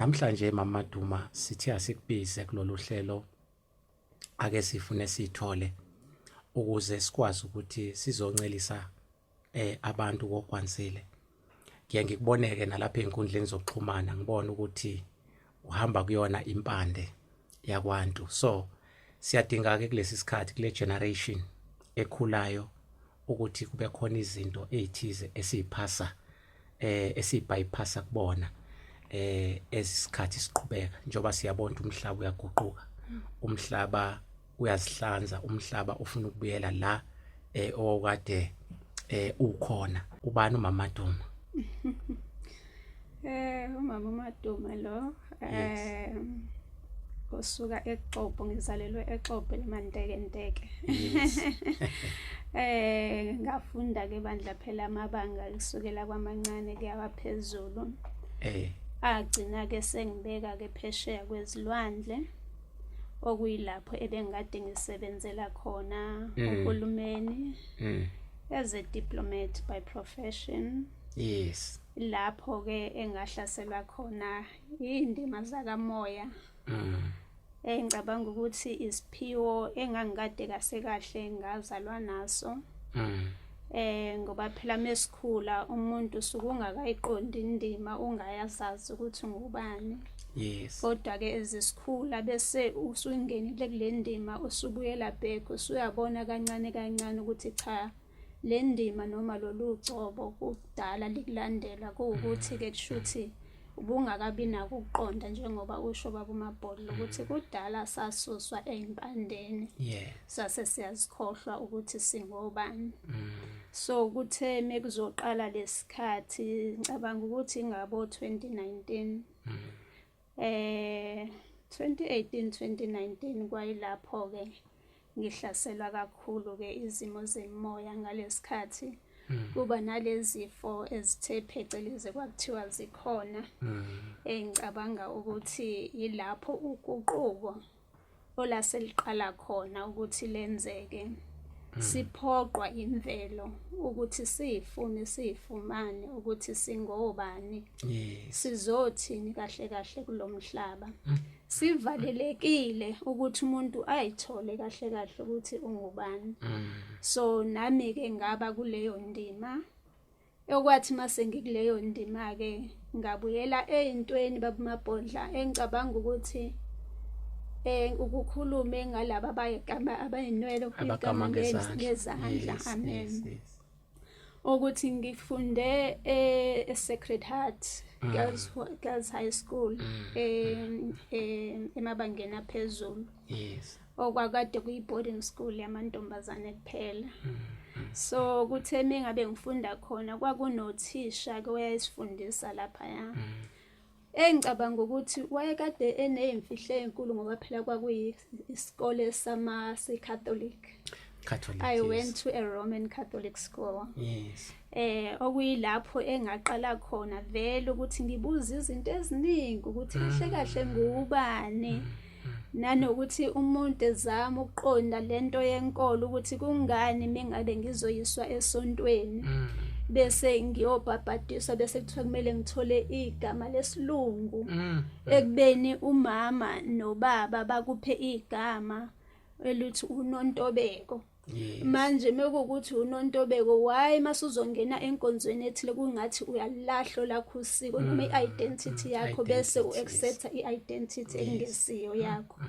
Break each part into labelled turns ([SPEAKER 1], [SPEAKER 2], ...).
[SPEAKER 1] Namhlanje Mama Duma sithi asikubize kulolu hlelo ake sifune sithole ukuze sikwazi ukuthi sizoncelisa abantu kokwansile. Ngikuboneke nalapha enkundleni zokuxhumana ngibona ukuthi uhamba kuyona impande yakwantu. So siyadinga ke kulesi sikhathi kule generation ekhulayo ukuthi kube khona izinto ezithize esiphasa esibypassa kubona esikhathi siqhubeka njoba siyabona umhlaba uyaguquka, umhlaba uyazihlanza, umhlaba ufuna ukubuyela la okade ukhona. Ubani uMama Duma?
[SPEAKER 2] Umama uMaduma lo osuka eXhobo, ngizalelwe eXhobo eMantekenteke. Ngafunda ke bandla phela amabanga kusukela kwamancane kuya phezulu. Agcina ke sengibeka ke phesheya kwezilwandle okuyilapho ebengade ngisebenzela khona uhulumeni as a diplomat by profession.
[SPEAKER 1] Yes.
[SPEAKER 2] Lapho ke engahlaselwa khona indima zakamoya. Ngicabanga ukuthi isiphiwo engangikade kahle ngazalwa naso. Ngoba phela mesikhula umuntu sukungakayiqondi indima ungayazazi ukuthi ngubani.
[SPEAKER 1] Yes.
[SPEAKER 2] Kodwa ke ezisikhula bese usungenile kule ndima usubuyela back usuyabona kancane ukuthi cha le ndima noma lolu gcobo kudala likulandela ukuthi ke kushuthi ubungakabi nako ukuqonda njengoba usho baba uMabhodlo ukuthi kudala sasuswa ezimpandeni.
[SPEAKER 1] Yeah.
[SPEAKER 2] Sase siyazikhohlwa ukuthi singobani. So kuthe mekuzoqala lesikhathi ngicabanga ukuthi ngabo 2019 2018-2019 kwayilapho ke ngihlaselwa kakhulu ke izimo zemoya ngalesikhathi kuba nalezifo ezithe phecelezi kwakuthiwa zikhona. Ngicabanga ukuthi yilapho uguquko olaseliqala khona ukuthi lenzeke. Siphoqwa imvelo ukuthi sifumane ukuthi singobani. Sizothini kahle kulomhlaba. Sivalelekile ukuthi umuntu ayithole kahle ukuthi ungubani. So nami ke ngaba kuleyo ndima okwathi mase ngikuleyo ndima ke ngabuyela ezintweni baba uMabhodla engicabanga ukuthi ukukhuluma ngalabo abayinwele ukugama ngezandla. Amen. Ukuthi ngifunde eSacred Heart Girls High School emabangeni aphezulu.
[SPEAKER 1] Yes.
[SPEAKER 2] Okwakade kuyi-boarding school yamantombazane kuphela. So kuthe mingabe ngifunda khona kwakunothisha ke wayesifundisa lapha ya. Engicabanga ukuthi wayekade enezimfihlo ezinkulu ngoba phela kwakuyisikole se-Catholic. I went to a Roman Catholic school.
[SPEAKER 1] Yes.
[SPEAKER 2] Okuyilapho engaqala khona vele ukuthi ngibuza izinto eziningi ukuthi kahle ngubani. Nanokuthi umuntu ezama ukuqonda lento yenkolo ukuthi kungani mengabe ngizoyiswa esontweni. Bese ngiyobhabhadiswa bese kuthiwa kumele ngithole igama lesilungu ekubeni umama nobaba bakuphe igama elithi uNontobeko. Manje mekukuthi uNontobeko why masuzongena enkonzweni ethile kungathi uyalahlo lakho usiko noma i-identity yakho bese uaccepta i-identity engesiyo yakho.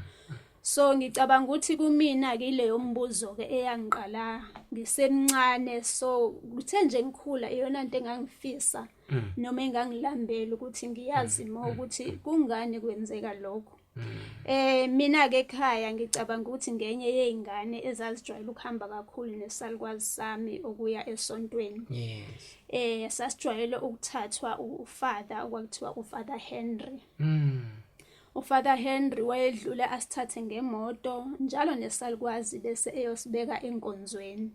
[SPEAKER 2] So ngicabanga ukuthi kumina ke leyo mbuzo ke eyangiqala ngisemncane. So kuthe nje ngikhula iyona into engangifisa noma engangilambela ukuthi ngiyazi ukuthi kungani kwenzeka lokho. Mina ke ekhaya ngicabanga ukuthi ngenye yezingane ezazijwayele ukuhamba kakhulu nesalukwazi sami okuya esontweni.
[SPEAKER 1] Yes.
[SPEAKER 2] Sasijwayele ukuthathwa ufather okwakuthiwa uFather Henry. uFather Henry wayedlula asithathe ngemoto njalo nesalukwazi bese eyosibeka enkonzweni.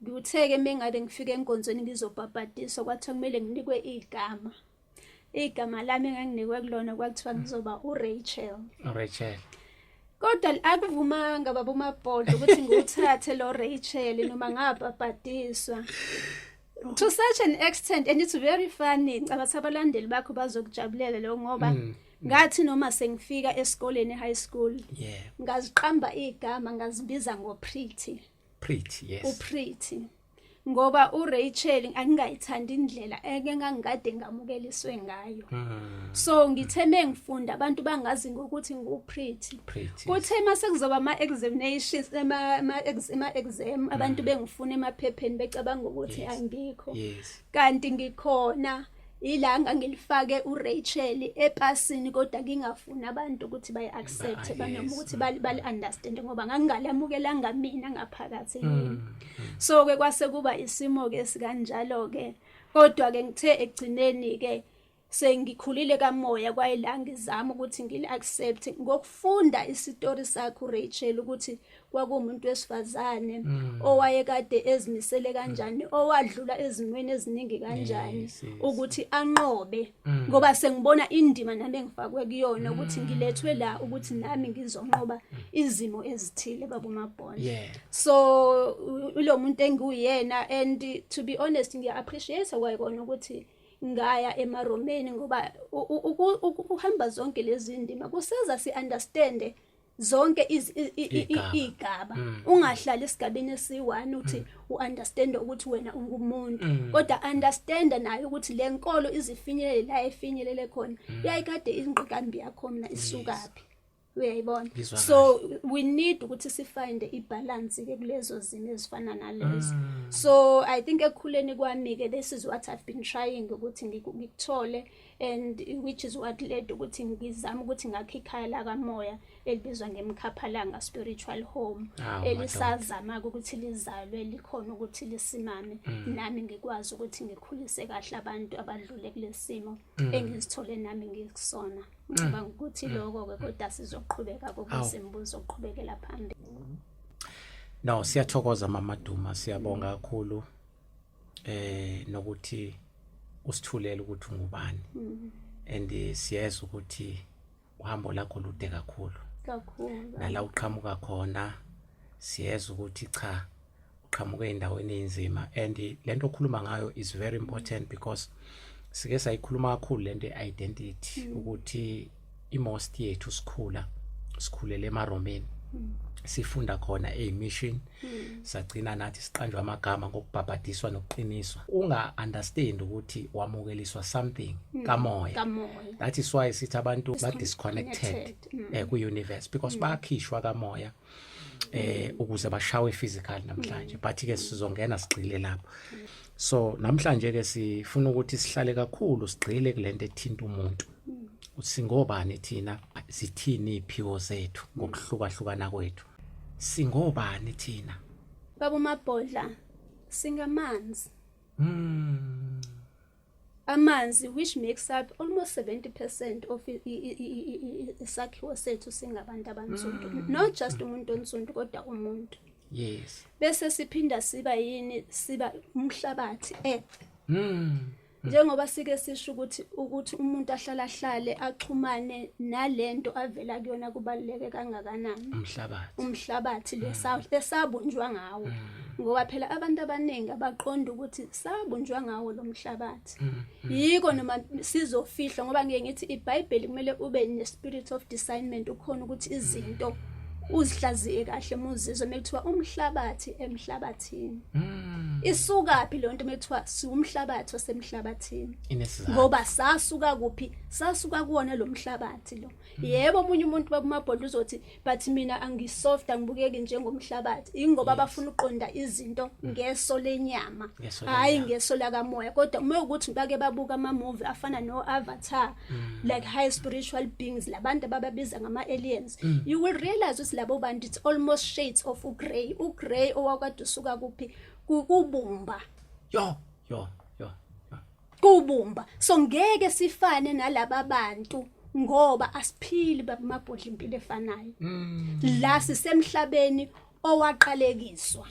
[SPEAKER 2] Ngikutheke mengabe ngifika enkonzweni ngizobhabhadiswa kwathiwa kumele nginikwe igama. Igama lami enganginikwe kulona kwakuthiwa ngizoba uRachel.
[SPEAKER 1] Rachel.
[SPEAKER 2] Kodwa akuvumanga baba uMabhodlo ukuthi nguthathe lo Rachel noma ngabhabhadiswa. To such an extent, and it's very funny, abasabalandeli bakho bazokujabulela lo ngoba ngathi noma sengifika esikoleni high school
[SPEAKER 1] Yeah.
[SPEAKER 2] ngaziqamba igama ngazibiza ngoPretty
[SPEAKER 1] Yes.
[SPEAKER 2] uPretty ngoba uRachel angingayithanda indlela engangikade ngamukeliswe ngayo. So ngithe mengifunda abantu bangazi ngokuthi nguPretty. Kuthe mase kuzoba ama-examinations ama-exam abantu bengifuna emaphepheni becabanga ukuthi angikho. Kanti ngikhona ilanga ngilifake uRachel epasini kodwa ngingafuna abantu ukuthi bayi-accept banoma ukuthi bali-understand ngoba ngangingalamukelanga mina ngaphakathi yini. So ke kwase kuba isimo ke sikanjalo ke kodwa ke ngithe egcineni ke sengikhulile kamoya kwayilanga izama ukuthi ngili-accept ngokufunda isitori sakhe uRachel ukuthi kwakuumuntu wesifazane owayekade ezimisele kanjani owadlula ezimweni eziningi kanjani ukuthi anqobe ngoba sengibona indima nami engifakwe kuyona ukuthi ngilethwe la ukuthi nami ngizonqoba izimo ezithile babumabhonda. So lo muntu engiyena and to be honest ngiya-appreciate kwayikona ukuthi ngaya emaromeni ngoba uhamba zonke lezi ndima kuseza si-understand zonke igaba ungahlali esigabeni esi1 uthi uunderstand ukuthi wena ungumuntu kodwa understand nayo ukuthi le nkolo izifinyelele la efinyelele khona yayikade ingqikambi yakho mina isukaphi uyayibona. So we need ukuthi sifind ibalance ke kulezo zimo ezifana nalezo. So I think ekukhuleni kwami ke this is what I've been trying ukuthi ngikuthole and which is what led ukuthi ngizama ukuthi ngakhe ikhaya la kamoya elibizwa ngemkhaphalanga spiritual home elisazama ukuthi lizalwe likhona ukuthi lisimame nami ngikwazi ukuthi ngikhulise kahle abantu abadlule kulesimo engizithole nami ngikusona. Ngicabanga ukuthi lokho ke kodwa sizoqhubeka kokusembuzo oqhubekela phambili.
[SPEAKER 1] No, siyathokoza Mama Duma, siyabonga kakhulu nokuthi usithulele ukuthi ungubani. And siyeza ukuthi uhambo lakho lude kakhulu. Nala uqhamuka khona siyeza ukuthi cha uqhamuke endaweni enzima and lento okhuluma ngayo is very important because sike sayikhuluma kakhulu lento identity ukuthi imost yethu sikhulele emaromeni sifunda khona emission sagcina nathi siqanjwa amagama ngokubhabhadiswa nokuqiniswa unga understand ukuthi wamukeliswa something kamoya. That is why sithi abantu ba disconnected ku universe because bakhishwa kamoya ukuze bashawe physical namhlanje but ke sizongena sigcile lapho. So namhlanje ke sifuna ukuthi sihlale kakhulu sigcile kulento ethinta umuntu. Singobani thina sithini iphiwo zethu ngokuhlukahlukana kwethu. Singobani thina
[SPEAKER 2] babumabhodla singamanzi. Amanzi which makes up almost 70% of isakhiwo sethu singabantu abansundu. Not just umuntu onsundu kodwa umuntu.
[SPEAKER 1] Yes.
[SPEAKER 2] Bese siphinda siba umhlabathi earth. Njengoba sike sisho ukuthi umuntu ahlale axhumane nalento avela kuyona kubaluleke kangakanani umhlabathi lesabunjwa ngawo ngoba phela abantu abaningi abaqonda ukuthi sabunjwa ngawo lo mhlabathi. Yiko noma sizofihla ngoba ngeke ngithi iBhayibheli kumele ube ne spirit of discernment ukhona ukuthi izinto uzihlaziye kahle muzizwe mekuthiwa umhlabathi emhlabathini. Isukaphi lonto mekuthiwa siumhlabathi osemhlabathini ngoba sasuka kuphi sasuka kuona lo mhlabathi lo. Yebo omunye umuntu babumabhodla uzothi but mina angisoft angibukeki njengomhlabathi ingoba bafuna uqonda izinto ngeso lenyama hayi ngeso la kamoya kodwa uma ukuthi bake babuka ama movie afana no Avatar like high spiritual beings labantu abababiza ngama aliens you will realize ukuthi labo bantu it's almost shades of ugrey owakade usuka kuphi kubumba kubumba. So ngeke sifane nalaba bantu ngoba asiphili babamabhodla impilo efanayo la sisemhlabeni owaqalekiswa.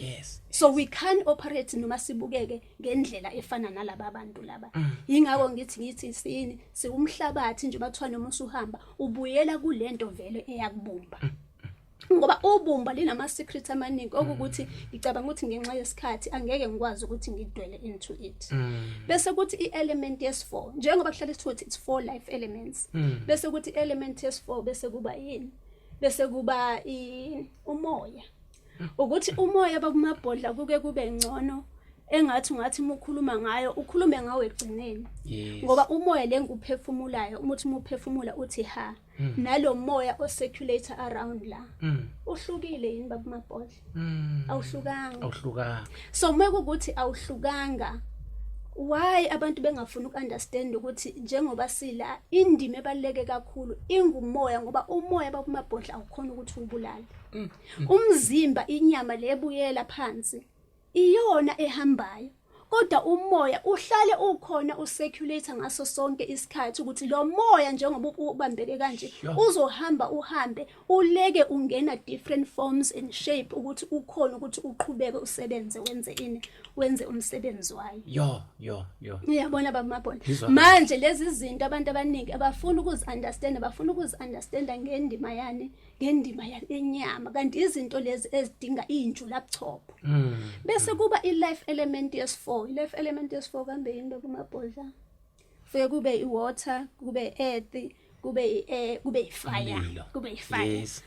[SPEAKER 2] So we can operate noma sibukeke ngendlela efana nalaba bantu laba. Ingakho ngithi sini siumhlabathi nje bathiwa noma usuhamba ubuyela kulento vele eyakubumba. ngoba ubumba linama secret amaningi okuthi ngicabanga ukuthi ngenxa yesikhathi angeke ngikwazi ukuthi ngidwele into it. Bese kuthi i-element yes4 njengoba kuhlala sithi it's 4 life elements. Bese kuthi element yes4 bese kuba yini? Bese kuba umoya. Ukuthi umoya babumabhodla kuke kube ngcono engathi ukhuluma ngayo ukhulume ngawe egcineni. Ngoba umoya lenguphefumulayo umuthi uphefumula uthi ha. Nalo moya ocirculate around la. Uhlukile yini babumabhodla? Awuhlukanga. So mekukuthi awuhlukanga, why abantu bengafuna ukunderstand ukuthi njengoba sila indima ebaleke kakhulu ingumoya ngoba umoya babumabhodla awukhona ukuthi ubulale. Umzimba inyama lebuyela phansi iyona ehambayo. Kodwa umoya uhlale ukhona ucirculate ngaso sonke isikhathi ukuthi lo moya njengoba ubambeke kanje uzohamba uhambe uleke ungena different forms and shape ukuthi ukhona ukuthi uqhubeke usebenze wenze umsebenzi wayo. Ngiyabona babamabhodla. Manje lezi zinto abantu abaningi abafuna ukuzi-understand ngendima yani enyama kanti izinto lezi ezidinga injula buchopho. Bese kuba i-life element yes4. I-life element yes4 kambe yini babamabhodla? Fike kube i-water, kube earth, kube i-air, kube i-fire. Yes.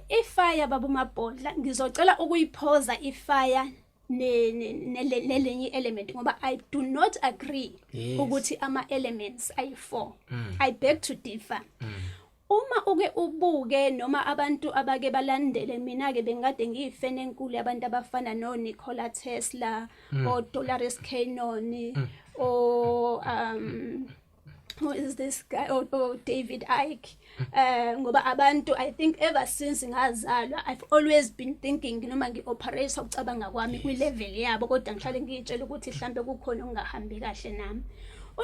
[SPEAKER 2] I-fire babamabhodla ngizocela ukuyiphoza i-fire nelenye element ngoba I do not agree ukuthi ama elements ayi4. I beg to differ. Uma ubuke noma abantu abake balandele mina ke bengade ngiyifene enkulu abantu abafana no Nikola Tesla o Dolores Cannon o who is this guy or David Icke ngoba abantu I think ever since ngazalwa I've always been thinking noma ngioperate ukucabanga kwami kwi level yabo kodwa ngihlale ngitshela ukuthi mhlambe kukhona ungahambi kahle nami.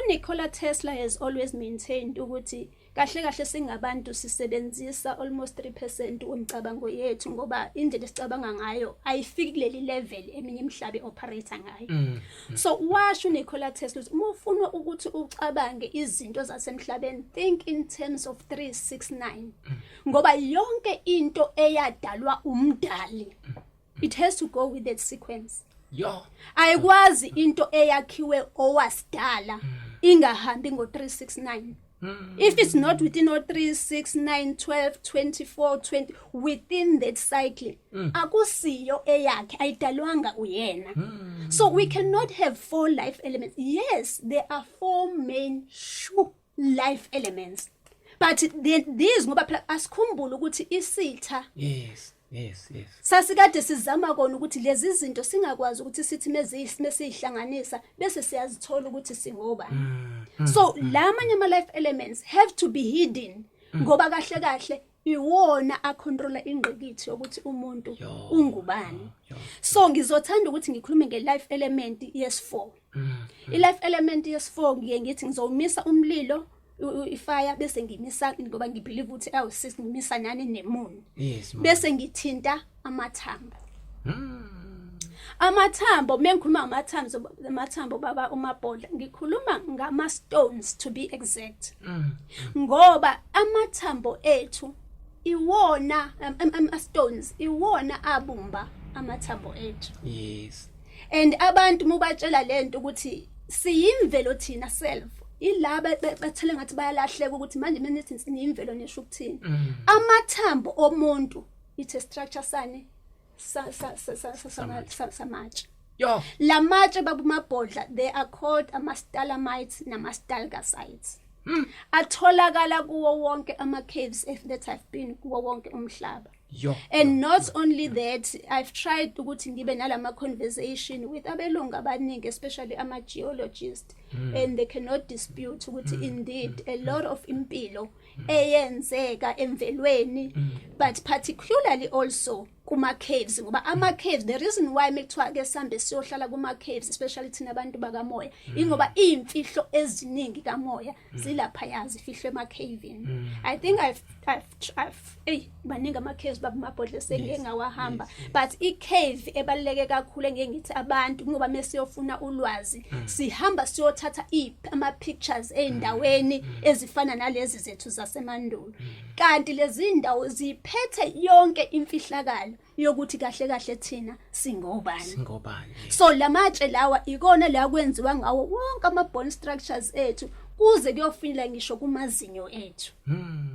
[SPEAKER 2] Nikola Tesla has always maintained ukuthi kahle singabantu sisebenzisa almost 3% womcabango yethu ngoba indlela esicabanga ngayo ayifiki kuleli level eminye imhlaba operator ngayo. So washo Nikola Tesla uma ufuna ukuthi ucabange izinto zasemhlabeni think in terms of 369 ngoba yonke into eyadalwa umdali it has to go with that sequence. Ayikwazi into eyakhiwe owasidala ingahambi ngo369. If it's not within 3, 6, 9, 12, 24, 20 within that cycle akusiyo eyakhe ayidalwanga uyena. So we cannot have 4 life elements. Yes, there are 4 main life elements, but these ngoba phela asikhumbule ukuthi isitha
[SPEAKER 1] Yes.
[SPEAKER 2] Sasikade sizama kona ukuthi lezi zinto singakwazi ukuthi sithi mesihlanganisa bese siyazithola ukuthi singoba. So lamanye ama life elements have to be hidden ngoba kahle iwona acontrola ingqikithi ukuthi umuntu ungubani. So ngizothanda ukuthi ngikhulume nge-life element yes4. I-life element yes4 ngithi ngizomisa umlilo ifire bese ngimisa ngoba ngibelieve ukuthi awusisi ngimisa nani nemoon. Bese ngithinta amathambo. Amathambo mengikhuluma amathambo baba umabhodla ngikhuluma ngama stones to be exact. Ngoba amathambo ethu iwona stones iwona abumba amathambo ethu. And abantu mubatshela lento ukuthi siyimvelo thina self ilaba bathele ngathi bayalahleka ukuthi manje mina nithi sinimvelo nesho ukuthini. Amathambo omuntu it's a structure sane samatshe. La matshe babumabhodla they are called amastalamites namastalgacites. Atholakala kuwo wonke ama caves that have been kuwo wonke umhlaba. And not only that, I've tried ukuthi ngibe nalama conversation with abelungu abaningi especially ama geologists and they cannot dispute ukuthi indeed a lot of impilo eyenzeka emvelweni but particularly also kuma caves ngoba ama caves the reason why mekuthiwa ke sambe siyohlala kuma caves especially thina abantu bakamoya ingoba imfihlo eziningi kamoya zilapha yazi ifihlwe ema caving. I think I've baningi ama caves babumabhodla sengengawahamba but I cave ebaleke kakhulu engithi abantu ngoba mesiyofuna ulwazi sihamba siyothatha ama pictures eindaweni ezifana nalezi zethu zasemandulo. kanti lezi ndawo ziphethe yonke imfihlakalo yokuthi kahle kahle thina singobani. So lamatshe lawa ikona la kwenziwa ngawo wonke ama-bone structures ethu kuze kuyofinyelela ngisho kumazinyo ethu.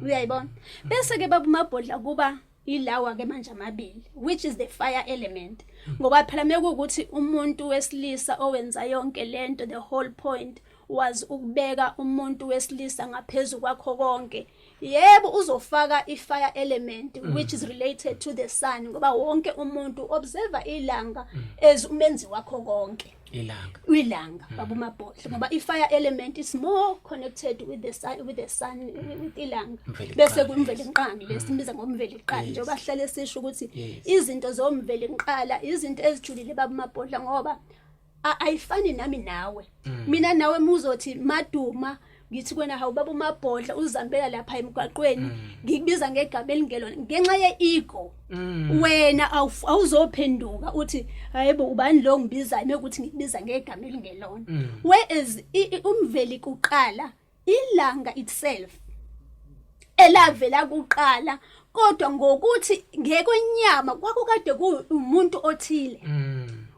[SPEAKER 2] Uyayibona? Bese ke baba uMabhodla kuba ilawa ke manje amabili, which is the fire element. Ngoba phela mekuthi umuntu wesilisa owenza yonke lento, the whole point was ukubeka umuntu wesilisa ngaphezulu kwakho konke. Yebo uzofaka i-fire element which is related to the sun ngoba wonke umuntu observe ilanga as umenzi wakho konke. Ilanga baba uMabhodla ngoba i-fire element is more connected with the sun with ilanga. Bese kumvele nqangi lesimbiza ngomvele iqala nje bahlale sisho ukuthi izinto zomvele nqala izinto ezijulile baba uMabhodla ngoba ayifani nami nawe. Mina nawe muzothi Maduma ngithi kwena hawu baba uMabhodla uzambela lapha emgwaqweni ngikubiza ngegama elingelona ngenxa ye-ego. Wena awuzophenduka uthi hayibo ubani lo ngibizayo mekuthi ngikubiza ngegama elingelona. Whereas umveli kuqala ilanga itself elavela kuqala kodwa ngokuthi ngekwenyama kwakukade kuumuntu othile.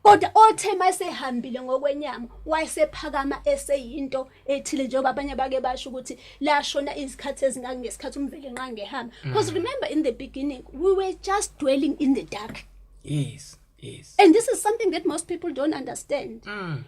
[SPEAKER 2] Kodwa othe masehambile ngokwenyama wayesephakama eseyinto ethile njengoba abanye bake basho ukuthi lashona izikhathi ezingaka ngesikhathi umveli nqange ehamba. Because remember in the beginning we were just dwelling in the dark.
[SPEAKER 1] Yes.
[SPEAKER 2] And this is something that most people don't understand.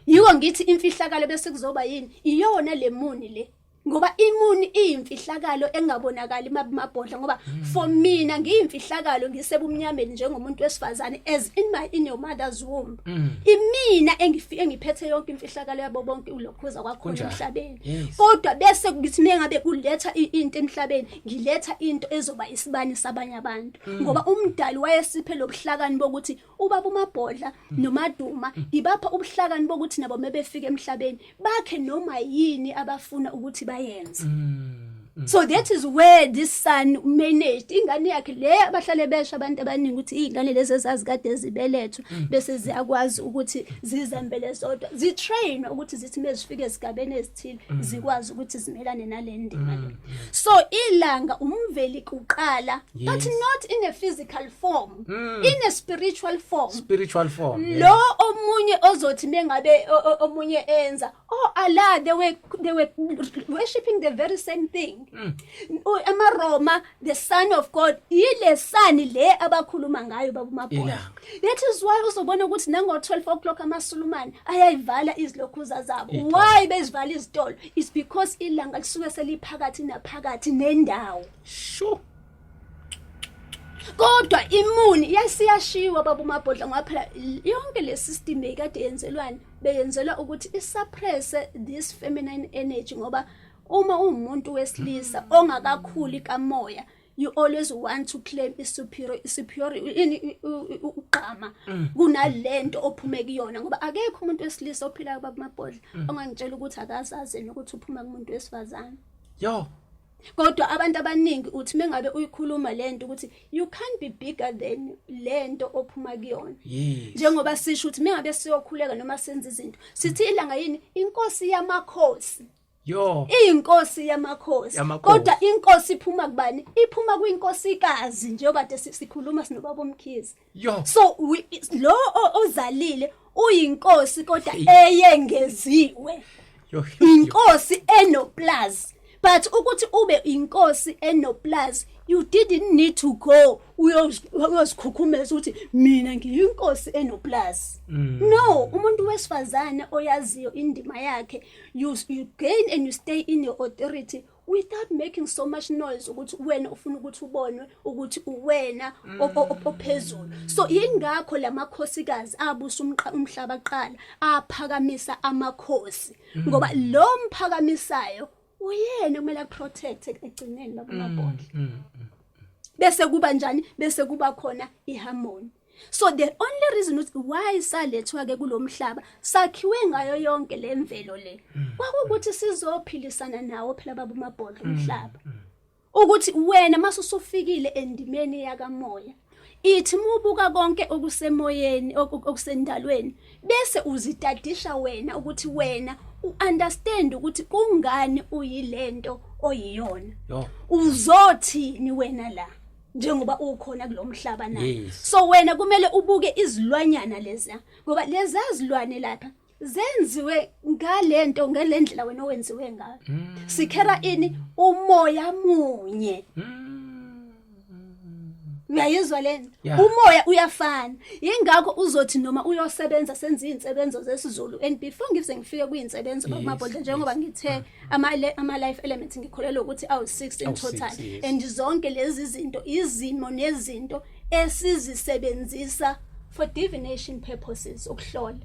[SPEAKER 2] Yiko ngithi imfihlakalo bese kuzoba yini iyona lemuni le. Ngoba imuni iyimfihlakalo engabonakali mabhodla ngoba for mina ngiyimfihlakalo ngisebumnyameni njengomuntu wesifazane as in your mother's womb. Imina engiphethe yonke imfihlakalo yabo bonke ulokhuza kwakho emhlabeni. Kodwa bese ngithi mengabe kuletha into emhlabeni ngiletha into ezoba isibani sabanye abantu. Ngoba umdali wayesiphe lobuhlakani bokuthi ubaba uMabhodla noMaduma ibapha ubuhlakani bokuthi nabo mebefika emhlabeni bakhe noma yini abafuna ukuthi bayenze. So that is where this son managed ingane yakhe le abahlale besha abantu abaningi ukuthi izingane lezi ezazi kade zibelethwa bese ziyakwazi ukuthi zizambele zodwa zitrain ukuthi zithi mezifike esigabeni ezithile zikwazi ukuthi zimelane nalendima le. So ilanga umveli kuqala but not in a physical form, in a spiritual form. Lo omunye ozothi mengabe omunye enza Allah they were worshiping the very same thing. Amaroma the son of God ile sani le abakhuluma ngayo baba uMabhodla. That is why uzobona ukuthi nango 12 o'clock amaSulumane ayayivala izilokhuza zabo. Why bezivala izitolo? It's because ilanga lisuke seliphakathi naphakathi nendawo.
[SPEAKER 1] Sure.
[SPEAKER 2] Kodwa imuni yasiyashiwa baba uMabhodla ngoba phela yonke le system ekade yenzelwani beyenzelwa ukuthi isuppress this feminine energy ngoba uma umuntu wesilisa ongakakhuli kamoya you always want to claim superior uqama kunalento ophume kuyona ngoba akekho umuntu wesilisa ophilayo baba uMabhodla ongangitshela ukuthi akazazi ukuthi uphuma kumuntu wesifazane. Kodwa abantu abaningi uthi mengabe uyikhuluma lento ukuthi you can't be bigger than lento ophuma kuyona. Njengoba sisho ukuthi mengabe siyokhuleka noma senza izinto sithi ilanga yini inkosi yamakhosi. Inkosi yamakhosi. Kodwa inkosi iphuma kubani? Iphuma kwinkosikazi njengoba kade sikhuluma sinobaba uMkhize. So lo ozalile uyinkosi kodwa eyengeziwe. Inkosi enoplus. But ukuthi ube inkosi enoplus you didn't need to go uyozikhukhumeza ukuthi mina ngiyinkosi enoplus. No, umuntu wesifazane oyaziyo indima yakhe you gain and you stay in your authority without making so much noise ukuthi wena ufuna ukuthi ubonwe ukuthi uwena ophezulu. So ingakho lamakhosikazi abusa umhlaba qala aphakamisa amakhosi ngoba lo mphakamisayo uyena kumele protect egcineni baba uMabhodla. Bese kuba njani? Bese kuba khona iharmony. So the only reason why salethwa ke kulomhlaba sakhiwe ngayo yonke lemvelo le kwakuthi sizophilisana nawo phela baba uMabhodla umhlaba. Ukuthi wena masusufikile endimeni yakamoya ithi mubuka konke okusemoyeni okusendalweni bese uzitadisha wena ukuthi wena understand ukuthi kungani uyilento oyiyona uzothini wena la njengoba ukhona kulomhlaba na. So wena kumele ubuke izilwanyana lezi ngoba lezi izilwane lapha zenziwe ngalento ngalendlela wena owenziwe ngayo. Sikhera ini umoya munye. Uyayizwa lento? Umoya uyafana. Yingakho uzothi noma uyosebenza senza izinsebenzo zesiZulu and before ngifike kuyinsebenzo bakumabhodla njengoba ngithe ama life elements ngikholelwa ukuthi awu6 in total and zonke lezi zinto izimo nezinto esizisebenzisa for divination purposes ukuhlola.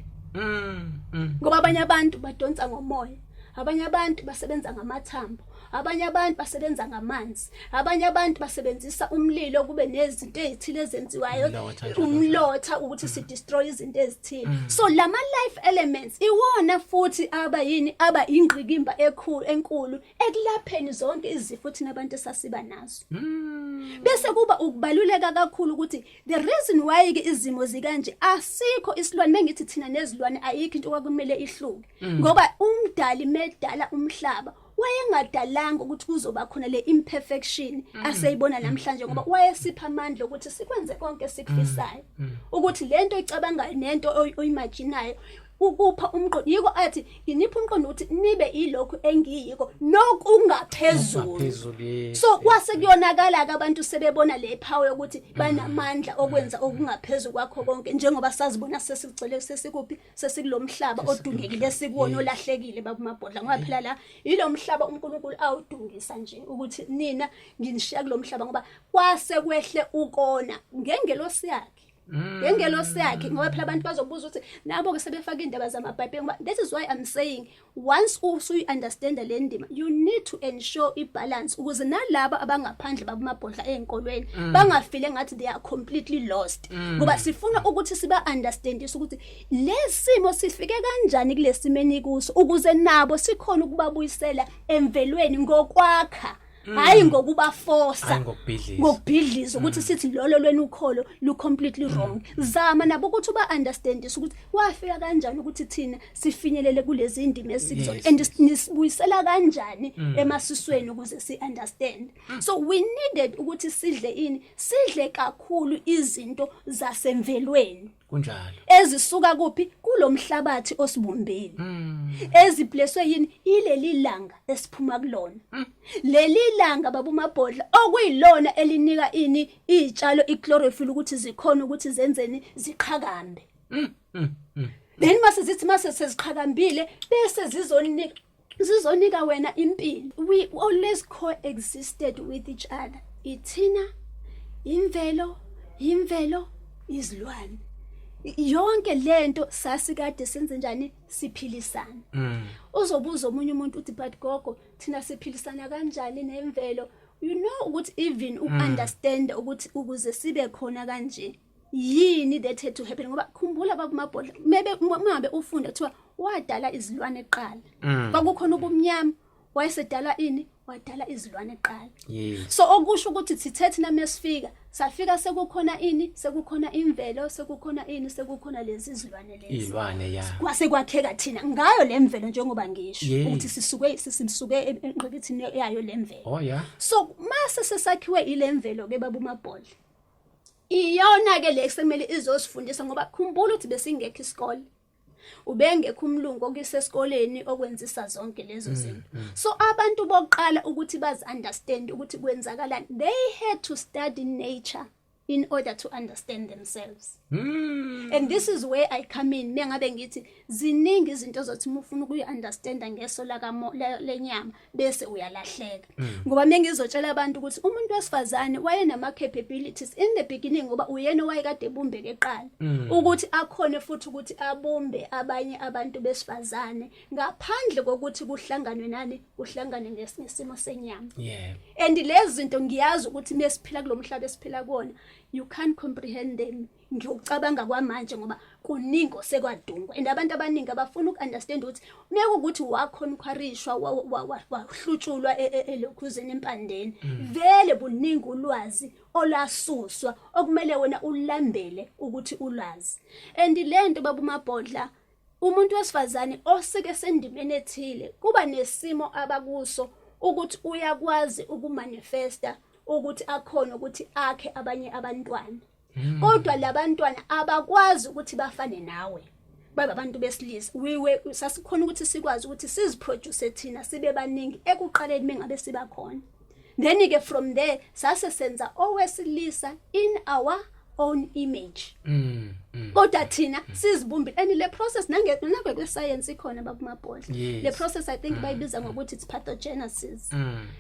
[SPEAKER 2] Ngoba abanye abantu badonsa ngomoya, abanye abantu basebenza ngamathambo, abanye abantu basebenza ngamanzi, abanye abantu basebenzisa umlilo kube nezinto ezithile ezenziwayo umlotha ukuthi si destroy izinto ezithile. So lama life elements iwona futhi aba ingqikimba enkulu ekulapheni zonke izifo thina abantu esasiba nazo. Bese kuba ukubaluleka kakhulu ukuthi the reason why ke izimo zikanje asikho isilwane mengithi thina nezilwane ayikho into okumele ihluke ngoba umdali medala umhlaba wayengadalanga ukuthi kuzoba khona le imperfection aseyibona namhlanje ngoba wayesipha amandla ukuthi sikwenze konke sikufisayo ukuthi lento icabangayo nento oyimaginayo ukupha umqondo yiko athi nginipha umqondo ukuthi nibe ilokho engiyiko nokungaphezulu. So kwase kuyonakala ke abantu sebebona le power ukuthi banamandla okwenza okungaphezulu kwakho konke njengoba sazibona sesigcwele sesikuphi sesikulomhlaba odungekile sikuwona olahlekile bakumabhodla ngoba phela la ilomhlaba uNkulunkulu awudungisa nje ukuthi nina nginishiya kulomhlaba ngoba kwase kwehle ukona ngengelosi yakhe. Ngengelosi yakhe ngoba phela abantu bazobuza ukuthi nabo ke sebefaka indaba zamabhayibheli ngoba that is why I'm saying once you understand le ndima you need to ensure ibalance ukuze nalabo abangaphandle babumabhodla einkolweni bangafile ngathi they are completely lost ngoba sifuna ukuthi siba understandise ukuthi lesimo sifike kanjani kulesimeni kuso ukuze nabo sikhona ukubabuyisela emvelweni ngokwakha hayi ngokuba force ngokubhidliza ukuthi sithi lolo lwenu ukholo lu completely wrong. Zama nabo ukuthi uba understandise ukuthi wafika kanjani ukuthi thina sifinyelele kulezi indima esizo and nisibuyisela kanjani emasisweni ukuze si understand. So we needed ukuthi sidle kakhulu izinto zasemvelweni
[SPEAKER 1] kunjalo
[SPEAKER 2] ezisuka kuphi kulomhlabathi osibumbeni eziblesswe yini ileli langa esiphuma kulona. Leli langa babumabhodla okuyilona elinika izitshalo ichlorophyll ukuthi zikhona ukuthi zenzeni ziqhakambe. Then mase seziqhakambile bese zizonika wena impilo. We always coexisted with each other. Ithina imvelo izilwane yonke lento sasikade senze njani siphilisana. Uzobuza omunye umuntu uthi but gogo thina siphilisana kanjani nemvelo? You know ukuthi even understand ukuthi ukuze sibe khona kanje yini that had to happen ngoba khumbula bakumabhodla ngabe ufunda kuthiwa wadala izilwane eqala kwakukhona ubumnyama wayesedala wadala izilwane eqala. So okusho ukuthi sithethe namesifika safika sekukhona sekukhona imvelo sekukhona lezi izilwane lezi kwase kwakheka thina ngayo lemvelo njengoba ngisho ukuthi sisuke enqikithini yayo lemvelo. So mase sesakhiwe ilemvelo ke babumabhodla iyona ke lesemele izosifundisa ngoba khumbula ukuthi besingekho isikole ubengekho umlungu okisesikoleni okwenzisa zonke lezo zinto. So abantu boqala ukuthi bazi understand ukuthi kwenzakalani they had to study nature in order to understand themselves. And this is where I come in. Mengabe ngithi ziningi izinto zothi ufuna ukuyi-understanda ngeso lenyama bese uyalahleka. Ngoba mengizotshela abantu ukuthi umuntu wesifazane wayenama capabilities in the beginning ngoba uyena wayekade ebumbeke eqala ukuthi akhone futhi ukuthi abumbe abanye abantu besifazane ngaphandle kokuthi kuhlangane ngesimo senyama. And lezi zinto ngiyazi ukuthi mesiphila kulomhlaba esiphila kuona you can't comprehend them ngiyocabanga kwamanje ngoba kuningi osekwadungwa and abantu abaningi abafuna ukunderstand ukuthi mekuthi wakhonqarishwa wahlutshulwa elokhuzeni empandeni vele buningi ulwazi olasuswa okumele wena ulambele ukuthi ulwazi. And lento babumabhodla umuntu wesifazane osike sendimene ethile kuba nesimo abakuso ukuthi uyakwazi ukumanifesta ukuthi akhona ukuthi akhe abanye abantwana. Kodwa labantwana abakwazi ukuthi bafane nawe. Baba abantu besilisa sasikhona ukuthi sikwazi ukuthi siziproduce thina sibe baningi ekuqaleni mengabe siba khona. Then ke from there sase senza owesilisa in our own image. Kodwa thina sizibumbi and le process nange kwe-science ikhona babumabhodla. Le process I think bayibiza ngokuthi it's pathogenesis.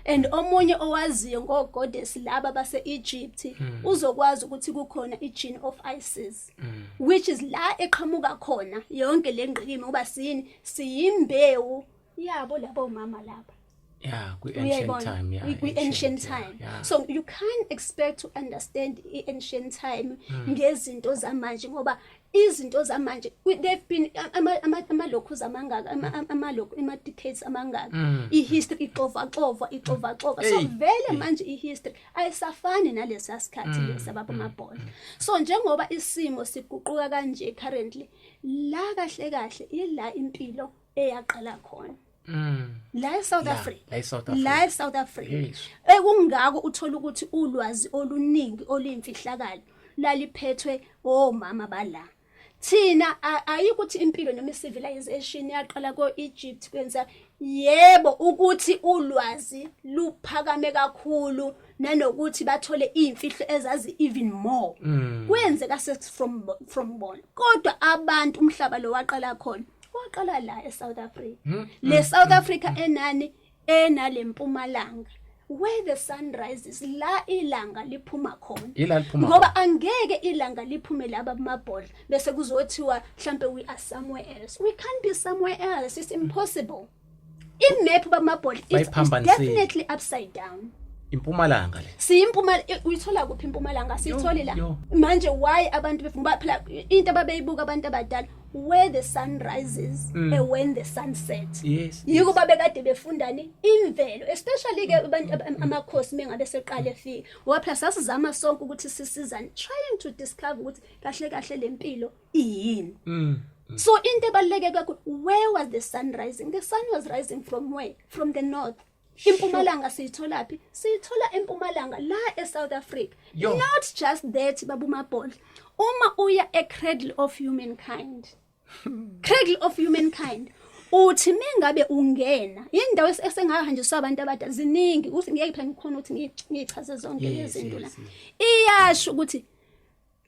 [SPEAKER 2] And omunye owaziyo ngogoddess laba base Egypt uzokwazi ukuthi kukhona i-gene of Isis, which is la eqhamuka khona yonke le ngqikimo ngoba siyimbewu yabo labo mama laba.
[SPEAKER 1] Yeah, ancient time.
[SPEAKER 2] Ancient time. So you can't expect to understand ancient time ngezinto zamanje ngoba izinto zamanje they've been amalokhu zamangaka ama-decades amangaka i-history ixova so vele manje i-history ayisafani nalesa sikhathi lesa babamabhola. So njengoba isimo siguquka kanje currently la kahle ila impilo eyaqala khona. La eSouth Africa ekungako uthola ukuthi ulwazi oluningi oluyimfihlakalo laliphethwe omama bala. Thina ayikuthi impilo noma civilization yaqala ko-Egypt kwenza yebo ukuthi ulwazi luphakame kakhulu nanokuthi bathole imfihlo ezazi even more kwenzeka from born. Kodwa abantu umhlaba lo waqala khona waqala la eSouth Africa. Le South Africa enale Mpumalanga where the sun rises la ilanga liphuma khona. Ngoba angeke ilanga liphume laba mabhodla bese kuzothiwa mhlambe we are somewhere else. We can't be somewhere else. It's impossible. Imap bamabhodla is definitely upside down.
[SPEAKER 1] Impumalanga le.
[SPEAKER 2] Impumalanga uyithola kuphi Impumalanga? Sithole la. Manje why abantu befunga phela into ababeyibuka abantu abadala where the sun rises and when the sun sets.
[SPEAKER 1] Yes.
[SPEAKER 2] Yiko babekade befundani imvelo especially ke abantu amakhosi mengabe seqala efika. Ngoba phela sasizama sonke ukuthi sisizane trying to discover ukuthi kahle lempilo iyini. So into ebaluleke kakhulu, where was the sun rising? The sun was rising from where? From the north. Impumalanga siyitholaphi? Siyithola eMpumalanga la eSouth Africa. Not just that babumabhodla. Uma uya eCradle of Humankind. Cradle of Humankind. Uthi mengabe ungena indawo esengahanjiswa abantu abadala ziningi ukuthi ngeke phela ngikhona ukuthi ngichaze zonke lezi zinto la. Iyasho ukuthi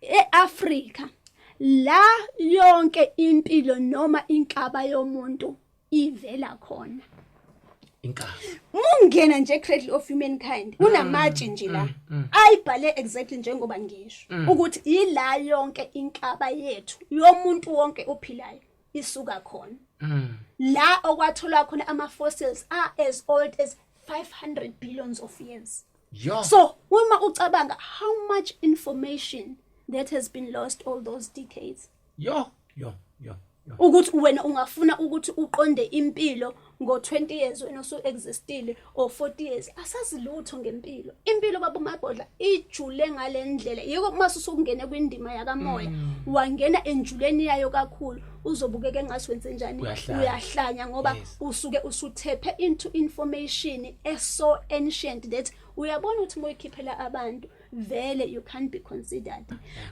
[SPEAKER 2] eAfrica la yonke impilo noma inkaba yomuntu ivela khona. Mungena nje Cradle of Humankind unamatshe nje la ayibhale exactly njengoba ngisho ukuthi ila yonke inkaba yethu yomuntu wonke ophilayo isuka khona. La okwathola khona ama fossils are as old as 500 billions of years. So uma ucabanga how much information that has been lost all those decades. Ukuthi wena ungafuna ukuthi uqonde impilo ngo20 years wena so existile or 40 years asazi lutho ngempilo. Impilo babumabhodla ijule ngalendlela yiko mase usukungena kwindima yakamoya wangena enjuleni yayo kakhulu uzobukeka engathi wenze njani uyahlanya ngoba usuke usutephe into information so ancient that uyabona ukuthi moyikhiphela abantu vele you can't be considered.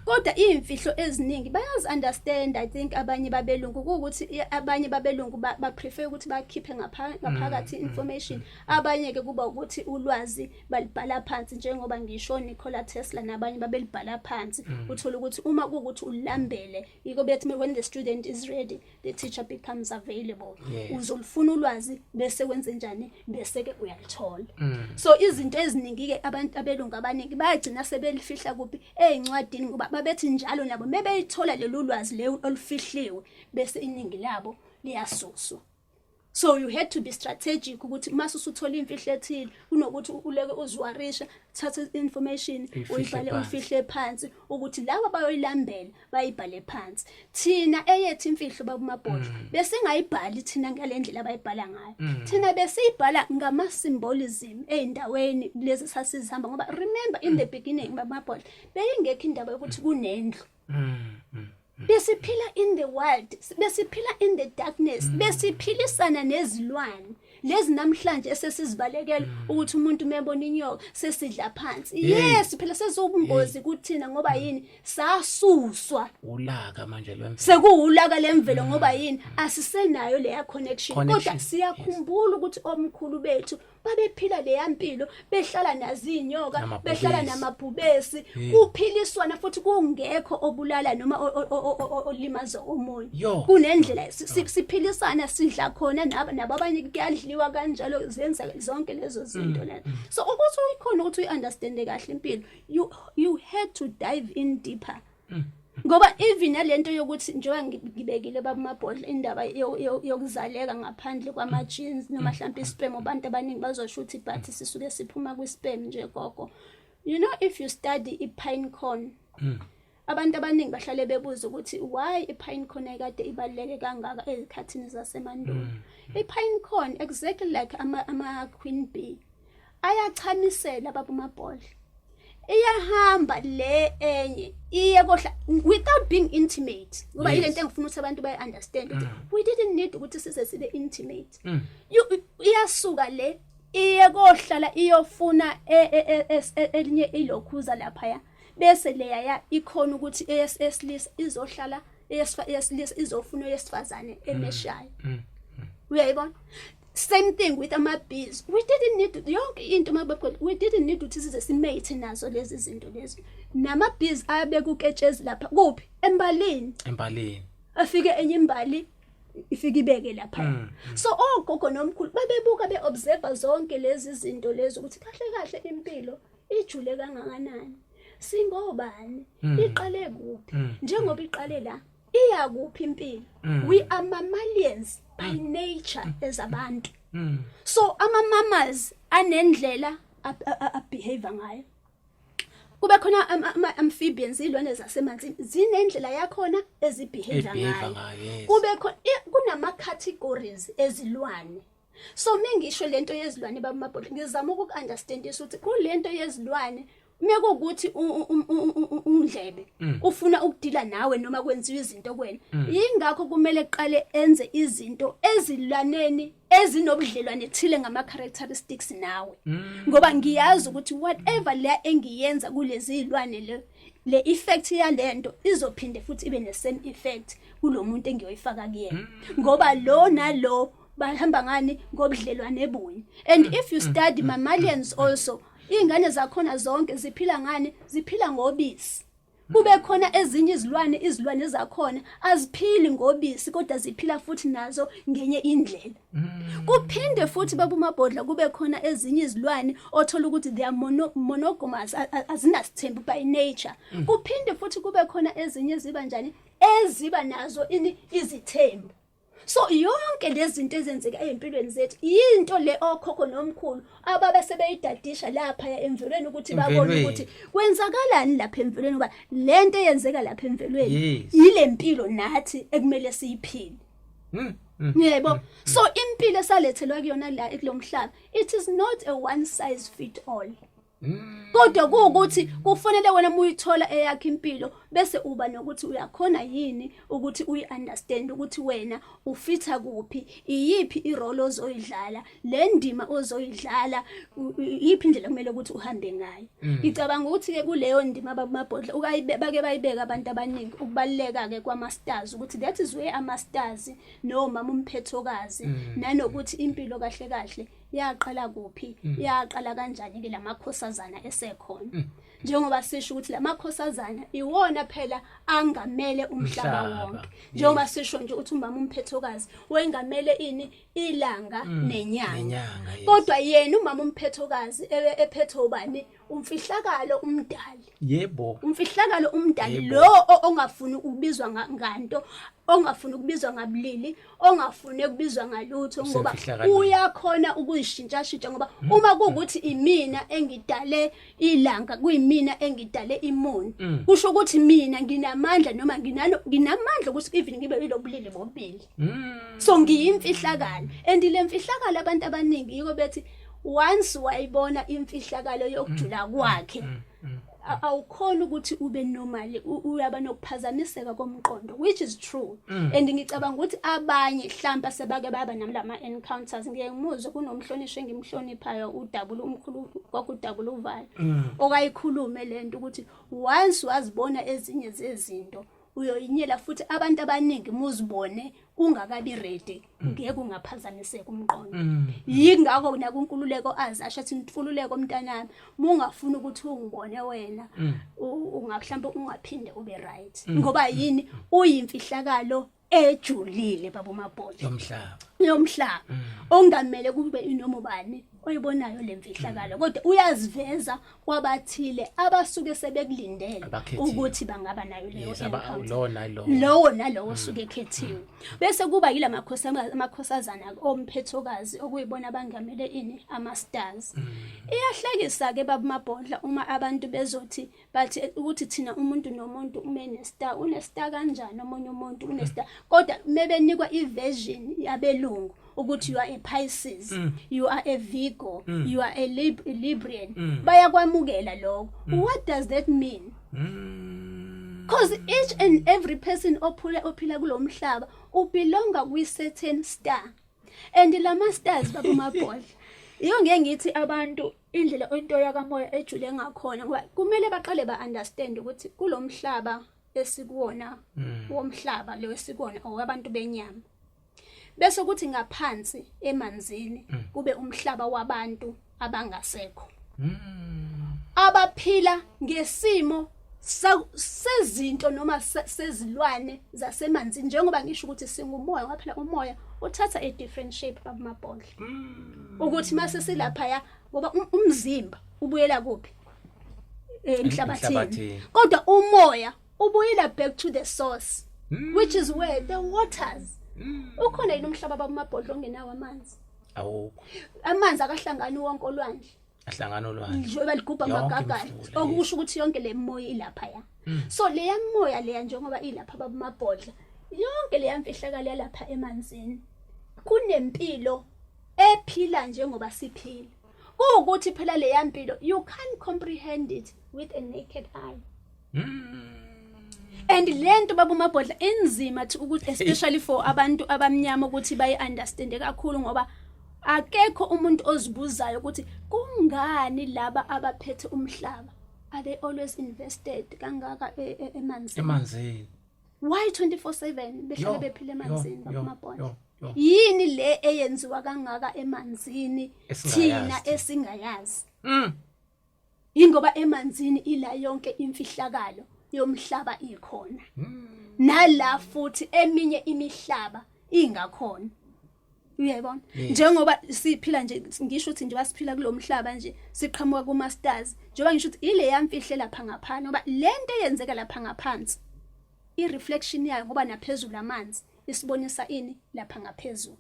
[SPEAKER 2] Kodwa imfihlo eziningi bayazi understand. I think abanye babelungu ukuthi abanye babelungu ba prefer ukuthi bakhiphe ngaphakathi information. Abanye ke kuba ukuthi ulwazi balibhala phansi njengoba ngisho Nikola Tesla nabanye babelibhala phansi. Uthola ukuthi uma kuukuthi ulambele yiko bethi when the student is ready the teacher becomes available. Uzolufuna ulwazi bese wenze njani bese ke uyalithola. So izinto eziningi ke abantu abelungu abaningi bagcina sebelifihla kuphi ezincwadini ngoba babethi njalo nabo mebeyithola lelo lwazi le olufihliwe bese iningi labo liyasuswa. So you had to be strategic ukuthi mase usuthola imfihlo ethile kunokuthi uleke uzwarisha thatha information uyibhale ufihle phansi ukuthi laba bayoyilambela bayibhale phansi. Thina eyethi imfihlo babumabhodla bese ngayibhali thina ngalendlela abayibhala ngayo. Thina besiyibhala ngama symbolism eindaweni lezi sasizihamba ngoba remember in the beginning babumabhodla beyingekho indaba yokuthi kunendlu. Besiphila in the wild, besiphila in the darkness, besiphilisana nezilwane, lezi namhlanje esesizibalekela ukuthi umuntu mebona inyoka sesidla phansi. Yes, phela sezobungozi kuthina ngoba yini sasuswa
[SPEAKER 1] ulaka manje lwemvelo.
[SPEAKER 2] Sekuwulaka lemvelo ngoba yini asisenayo leya connection. Kodwa siyakhumbula ukuthi omkhulu bethu babephila leya mpilo, behlala nazi inyoka, behlala namabhubesi, kuphiliswana futhi kungekho obulala noma olimaza umoya. Kunendlela siphilisana sidla khona nababanye kuyadliwa kanjalo zenza zonke lezo zinto lezi. So ukuthi uyikhona ukuthi uyiunderstand kahle impilo, you had to dive in deeper. Ngoba even nalento yokuthi njengoba ngibekile babamabhodla indaba yokuzaleka ngaphandle kwama genes noma mhlawumbe isperm, abantu abaningi bazosho ukuthi but sisuke siphuma kwisperm nje gogo. You know, if you study ipine cone, abantu abaningi bahlale bebuza ukuthi why ipine cone ayikade ibaluleke kangaka ezikhathini zasemandulo. Ipine cone exactly like ama queen bee ayachamisela babamabhodla. Iyahamba le enye iye kohla without being intimate. Ngoba ile nto engifuna ukuthi abantu bayi understand ukuthi we didn't need ukuthi sibe intimate. Iyasuka le iye kohlala iyofuna elinye ilokhuza lapha ya bese leya ikhona ukuthi eyesilisa izohlala eyesilisa izofuna eyesifazane emeshayo. Uyayibona? Same thing with ama bees. We didn't need yonke into mababholi. We didn't need ukuthi size simate nazo lezi zinto lezi. Nama bees ayabeka uketshezi lapha kuphi embalini. Afike enye imbali ifike ibeke lapha. So ogogo nomkhulu babebuka beobserve zonke lezi zinto lezi ukuthi kahle impilo ijule kangakanani. Singobani? Iqale kuphi? Njengoba iqale la iya kuphi impilo? We are mammalians by nature as abantu. So ama-mammals anendlela behave ngayo. Kube khona ama-amphibians, ilwane zasemanzini, zinendlela yakhona ezibehave ngayo. Kube khona kunama-categories ezilwane. So mengisho lento yezilwane babamabhodla ngizama uku-understandisa ukuthi kulento yezilwane mekukuthi undlebe ufuna ukudila nawe noma kwenziwa izinto kwena, yingakho kumele qale enze izinto ezilwaneni ezinobudlelwane ethile ngama characteristics nawe. Ngoba ngiyazi ukuthi whatever le engiyenza kulezi izilwane le effect yalento izophinde futhi ibe ne same effect kulomuntu engiyoyifaka kuyena. Ngoba lo nalo bahamba ngani ngobudlelwane bunye. And if you study mammalians also, ingane zakhona zonke ziphila ngani? Ziphila ngobisi. Kube khona ezinye izilwane zakhona aziphili ngobisi kodwa ziphila futhi nazo ngenye indlela. Kuphinde futhi babumabhodla kube khona ezinye izilwane othola ukuthi they are monogamous, azinasithembu by nature. Kuphinde futhi kube khona ezinye ziba njani? Eziba nazo izithembu. So yonke lezi zinto ezenzeka empilweni zethu into le okhokho nomkhulu ababe sebeyidadisha lapha emvelweni ukuthi babone ukuthi kwenzakalani lapha emvelweni, ngoba lento eyenzeka lapha emvelweni ile mpilo nathi ekumele siyiphile. Yebo. So impilo esalethelwa kuyona la kulomhlaba, it is not a one size fit all. Kodwa kuukuthi kufanele wena muyithola eyakhe impilo bese uba nokuthi uyakhona yini ukuthi uyi-understand ukuthi wena ufitha kuphi, iyiphi irole ozoyidlala, le ndima ozoyidlala, iyiphi indlela kumele ukuthi uhambe ngayo. Ngicabanga ukuthi ke kuleyo ndima babamabhodla bake bayibeka abantu abaningi ukubaluleka ke kwama-stars, ukuthi that is where ama-stars nomama umphethokazi nanokuthi impilo kahle yaqala kuphi, yaqala kanjani ke lamakhosazana esekhona. Njengoba sisho ukuthi lamakhosazana iwona phela angamele umhlaba wonke. Njengoba sisho nje ukuthi umama umphethokazi wengamele ilanga nenyanga. Kodwa yena umama umphethokazi ephethe ubani? Umfihlakalo umdali.
[SPEAKER 1] Yebo.
[SPEAKER 2] Umfihlakalo umdali lo ongafuni ukubizwa nganto, ongafuni ukubizwa ngabulili, ongafuni ukubizwa ngalutho, ngoba uyakhona ukuyishintsha ngoba uma kuukuthi imina engidale ilanga, kuyimina engidale imoni, kusho ukuthi mina nginamandla noma nginamandla ukuthi even ngibe ilobulili bobili. So ngiyimfihlakalo, and le mfihlakalo abantu abaningi yiko bethi once wayibona imfihlakalo yokujula kwakhe awukhona ukuthi ube normal, uyaba nokuphazamiseka komqondo, which is true. And ngicabanga ukuthi abanye mhlawumbe sebake baba nalama encounters. Ngeke ngimuzwe kunomhlonishwa engimhloniphayo uDabula umkhulu kwakuDabula uValo okayikhulume lento ukuthi once wazibona ezinye zezinto uyoyinyela, futhi abantu abaningi muzibone ungakabi ready ngeke ungaphazamiseka umqondo. Yingakho nakunkululeko azasho athi mfululeko mntanami, mungafuna ukuthi ungibone wena mhlawumbe ungaphinde ube right, ngoba yini uyimfihlakalo ejulile baba uMabhodla yomhlaba ongamele kube inoma ubani oyibonayo lemfihlakalo, kodwa uyaziveza kwabathile abasuke sebekulindele ukuthi bangaba nayo leyo encounter, lowo nalowo osuke ekhethiwe. Bese kuba yila amakhosazana omphethokazi okuyibona abangamele ini ama-stars. Iyahlekisa ke baba uMabhodla uma abantu bezothi bathi ukuthi thina umuntu nomuntu unestar, unestar kanjani omunye umuntu unestar, kodwa mebenikwa iversion yabelungu ukuthi you are a Pisces, you are a Virgo, you are a Librian, bayakwamukela lokho. What does that mean? Because each and every person ophila kulo mhlaba ubelonga kwi certain star, and lama stars baba uMabhodla iyo ngeke ngithi abantu indlela into yakamoya ejule ngakhona, ngoba kumele baqale ba-understand ukuthi kulo mhlaba esikuwona womhlaba lo esikuwona owabantu benyama, bese kuthi ngaphansi emanzini kube umhlaba wabantu abangasekho abaphila ngesimo sezinto noma sezilwane zasemanzini, njengoba ngisho ukuthi singumoya, ngaphela umoya uthatha a different shape baba uMabhodla, ukuthi mase silapha ya ngoba umzimba ubuyela kuphi emhlabathini, kodwa umoya ubuyela back to the source, which is where the waters. Ukhona yini umhlaba baba uMabhodla ongenawo amanzi?
[SPEAKER 1] Awukho.
[SPEAKER 2] Amanzi akahlangani wonke olwandle,
[SPEAKER 1] ahlangana olwandle
[SPEAKER 2] njengoba ligubha amagagala, okusho ukuthi yonke le moya ilapha ya. So leya moya leya njengoba ilapha baba uMabhodla, yonke leya mfihlakalo yalapha emanzini kunempilo ephila njengoba siphila, ukuthi phela leya mpilo you can't comprehend it with a naked eye. And lento baba uMabhodla enzima ukuthi especially for abantu abamnyama ukuthi bayi understand kakhulu, ngoba akekho umuntu ozibuzayo ukuthi kungani laba abaphethe umhlaba are they always invested kangaka emanzini? Why 24/7 behlale bephila emanzini baba uMabhodla? Yini le eyenziwa kangaka emanzini thina esingayazi? Ingoba emanzini ila yonke imfihlakalo yomhlaba ikhona, nala futhi eminye imihlaba ingakhona. Uyayibona, njengoba siphila nje, ngisho ukuthi nje basiphila kulomhlaba nje siqhamuka kuma stars, njengoba ngisho ukuthi ile yamfihle lapha ngaphansi, ngoba lento eyenzeka lapha ngaphansi i reflection yayo ngoba naphezulu amanzi isibonisa ini lapha ngaphezulu.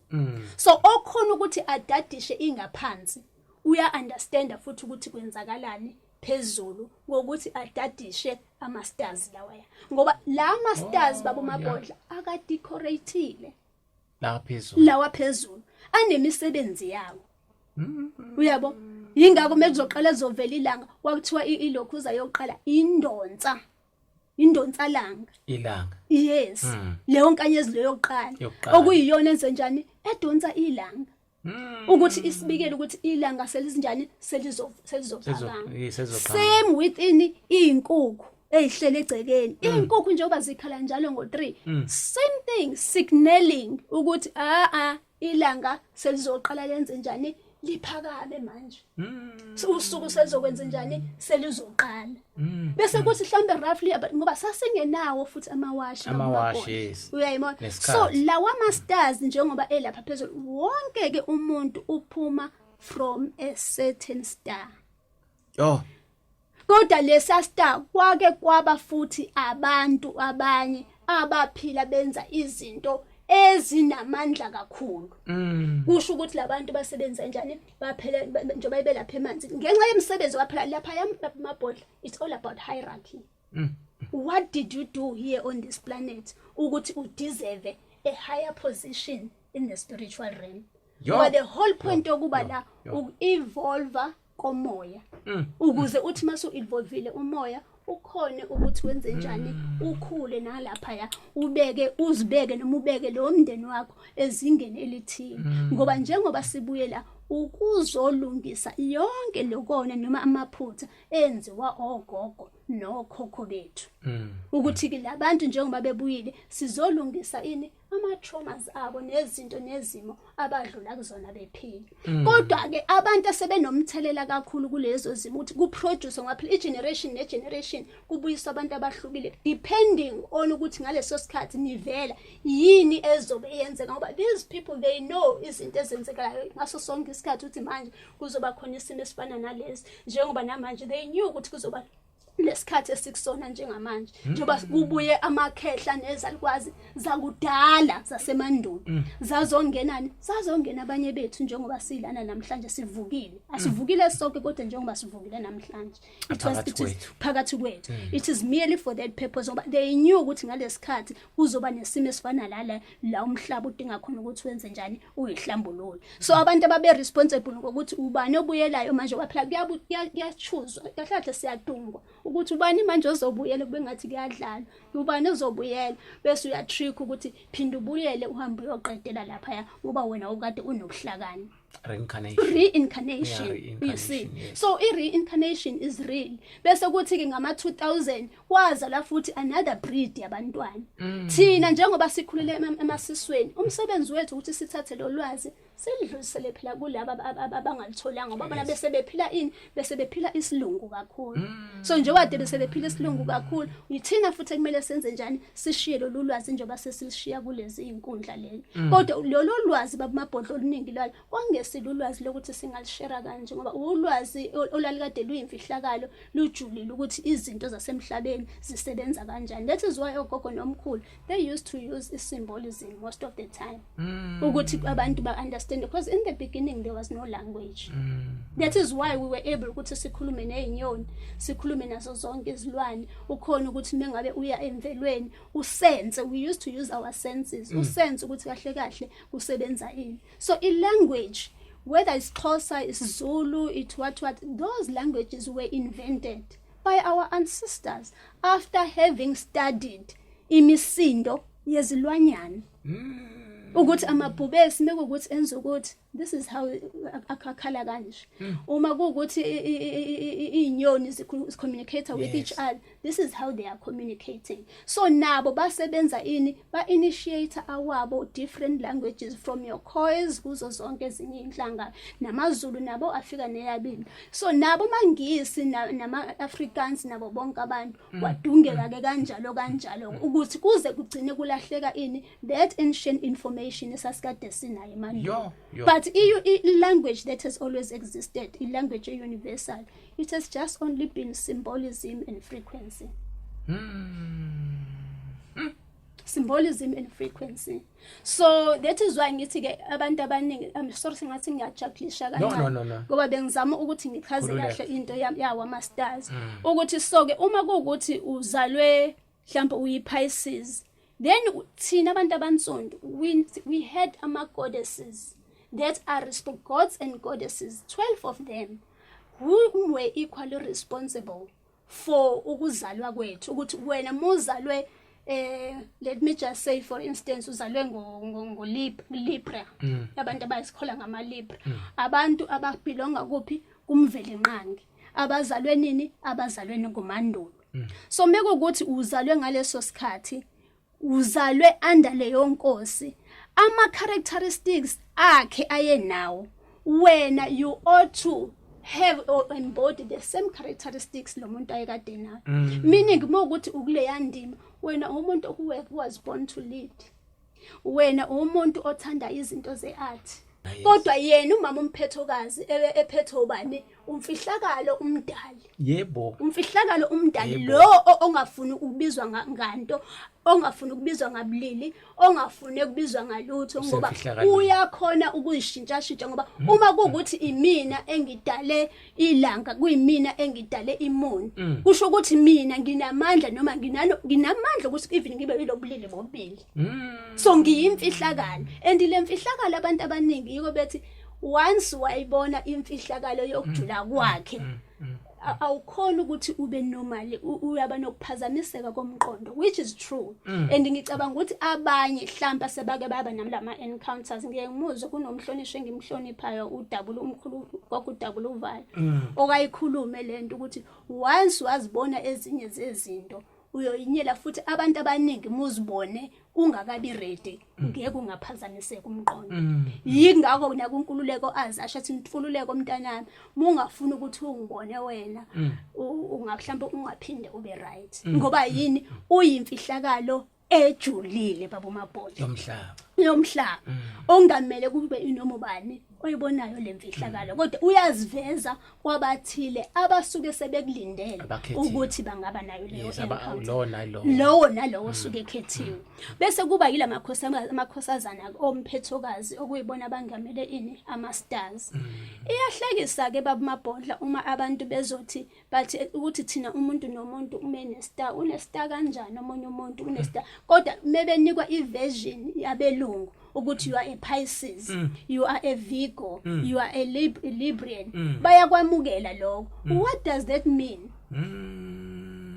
[SPEAKER 2] So okhona ukuthi adadishe ingaphansi uya understand futhi ukuthi kwenzakalani phezulu ngokuthi adadishe ama stars lawaya, ngoba la ama stars baba uMabhodla akadecorateile lawa phezulu anemisebenzi yawo. Uyabo, yingakho mekuzoqala ezovela ilanga wakuthiwa ilokhuza yokuqala indonsa ilanga. Yes, leyo nkanyezi leyo yokuqala okuyiyona enze njani edonsa ilanga, ukuthi isibikele ukuthi ilanga selizinjani selizovakanga. Same within inkukhu eyihlele egcekeni, inkukhu njengoba zikhala njalo ngo3, same thing signaling ukuthi ilanga selizoqala lenze njani liphakame manje, usuku selizokwenza njani selizoqala. Bese kuthi mhlambe roughly ngoba sasingenawo futhi amawashi. Uyayibona, so lawa ama stars njengoba elapha phezulu wonke ke umuntu uphuma from a certain star. Kodwa lesa star kwake kwaba futhi abantu abanye abaphila benza izinto ezinamandla kakhulu. Kusho ukuthi labantu basebenza njani, baphela njengoba belapha emanzini ngenxa yemsebenzi waphela lapha eMabhodla. It's all about hierarchy. What did you do here on this planet ukuthi u deserve a higher position in the spiritual realm? But the whole point yokuba la evolve komoya ukuze uthi masu involvile umoya ukhone ukuthi wenze njani ukhule nalaphaya uzibeke noma ubeke lo mndeni wakho ezingeni elithile ngoba njengoba sibuyela ukuzolungisa yonke lokona noma amaphutha enziwa ogogo nokhokho bethu ukuthi ke labantu njengoba bebuyile sizolungisa ini ama-traumas abo nezinto nezimo abadlula kuzona bephila kodwa ke abantu asebenomthelela kakhulu kulezo zimo ukuthi kuproduce ngaphela igeneration negeneration kubuyiswa abantu abahlukile depending on ukuthi ngaleso sikhathi nivela yini ezobe yenzeka ngoba these people they know izinto ezenzekayo ngaso sonke isikhathi ukuthi manje kuzoba khona isimo esifana nalezi njengoba namanje they knew ukuthi kuzoba lesikhathi esikusona njengamanje njengoba kubuye amakhehla nezalukwazi zakudala zasemandulo zazongena abanye bethu njengoba silana namhlanje sivukile asivukile sonke kodwa njengoba sivukile namhlanje it was phakathi kwethu it is merely for that purpose ngoba they knew ukuthi ngalesikhathi kuzoba nesimo esifana la umhlaba udinga khona ukuthi wenze njani uyihlambulule so abantu ababe responsible ngokuthi ubani obuyelayo manje kwaphela kuyachuzwa kahle siyadungwa ukuthi ubani manje ozobuyela kube ngathi kuyadlala ubani ozobuyela bese uyatrick ukuthi phinda ubuyele uhambe uyoqedela lapha ngoba wena ukade unobuhlakani reincarnation you see yes. So reincarnation is real bese kuthi ke ngama 2000 waza la futhi another breed yabantwana thina njengoba sikhulele emasisweni umsebenzi wethu ukuthi sithathe lo lwazi silidlulisele phela kulabo abangalitholanga ngoba bona bese bephila bese bephila isilungu kakhulu so njengoba bese bephila isilungu kakhulu yithina futhi kumele senze njani sishiye lo lwazi njengoba sesilishiya kulezi inkundla leli kodwa lo lwazi babamabhodlo oluningi lalo kwangesilulwazi lokuthi singalishare kanje ngoba ulwazi olalikade luyimfihlakalo lujulile ukuthi izinto zasemhlabeni zisebenza kanjani that is why ogogo nomkhulu they used to use symbolism most of the time ukuthi abantu ba understand because in the beginning there was no language that is why we were able ukuthi sikhulume nezinyoni sikhulume nazo zonke izilwane ukhona ukuthi mengabe uya emvelweni usense we used to use our senses usense ukuthi kahle kusebenza ini so I language whether it's Xhosa it's Zulu it's what those languages were invented by our ancestors after having studied imisindo yezilwanyana ukuthi amabhubesi mekuthi enza ukuthi this is how akakhala kanje uma kuukuthi inyoni communicate with each other this is how they are communicating so nabo basebenza ba initiate awabo different languages from your Khois kuzo zonke ezinye inhlanga namaZulu nabo afika neyabili so nabo mangisi nama Africans nabo bonke abantu wadungeka ke kanjalo ukuthi kuze kugcine kulahleka that ancient information esasikade sinayo manje but language that has always existed, a language universal, it has just only been symbolism and frequency. Symbolism and frequency. So that is why ngithi ke abantu abaningi I'm sorry singathi ngiyajabulisha kancane ngoba bengizama ukuthi ngichaze kahle into yawa masters ukuthi soke uma kuukuthi uzalwe mhlawumbe uyiPisces then thina abantu abansundu we had ama goddesses that are gods and goddesses 12 of them who were equally responsible for ukuzalwa kwethu ukuthi wena muzalwe let me just say for instance uzalwe ngo Libra abantu abayisikhola ngama Libra abantu ababelonga kuphi kumvele nqangi abazalwe ngomandulo so mekuthi uzalwe ngaleso sikhathi uzalwe under leyo nkosi ama characteristics akhe ayenawo wena you ought to have or embody the same characteristics lo muntu ayekade nayo meaning ukuthi ukuleya ndima wena umuntu who was born to lead wena umuntu othanda izinto zeart kodwa yena umama umphethokazi ephethe ubani umfihlakalo umdali
[SPEAKER 1] yebo
[SPEAKER 2] umfihlakalo umdali lo ongafuni ukubizwa nganto ongafuni ukubizwa ngabulili ongafuni ukubizwa ngalutho ngoba uyakhona ukuzishintsha ngoba uma kuukuthi imina engidale ilanga kuyimina engidale imoni kusho ukuthi mina nginamandla noma nginamandla ukuthi even ngibe ilobulili bobili so ngiyimfihlakalo and le mfihlakalo abantu abaningi yiko bethi once wayibona imfihlakalo yokujula kwakhe awukhona ukuthi ube normal uyaba nokuphazamiseka komqondo, which is true. And ngicabanga ukuthi abanye mhlamba sebake baba namlama encounters. Ngeke ngimuzwe kunomhlonishwe ngimhloniphayo uDabula umkhulu kwakuDabula uValo okayikhulume lento ukuthi once wazibona ezinye zezinto uyoyinyela futhi abantu abaningi muzibone ungakabi ready ngeke ungaphazamiseka umqondo. Yingakho nakunkululeko azasho athi mfululeko mntanami mungafuna ukuthi ungibone wena mhlawumbe ungaphinde ube right ngoba yini uyimfihlakalo ejulile baba uMabhodla yomhlaba ongamele kube inoma ubani oyibonayo lemfihlakalo kodwa uyaziveza kwabathile abasuke sebekulindele ukuthi bangaba nayo leyo lowo nalowo osuke ekhethiwe. Bese kuba yila amakhosazana omphethokazi okuyibona bangamele ini ama-stars. Iyahlekisa ke baba uMabhodla uma abantu bezothi bathi ukuthi thina umuntu nomuntu unestar unestar kanjani omunye umuntu unestar kodwa mebenikwa iversion yabelungu ukuthi you are a Pisces, you are a Virgo, you are a Librian. Bayakwamukela lokho. What does that mean?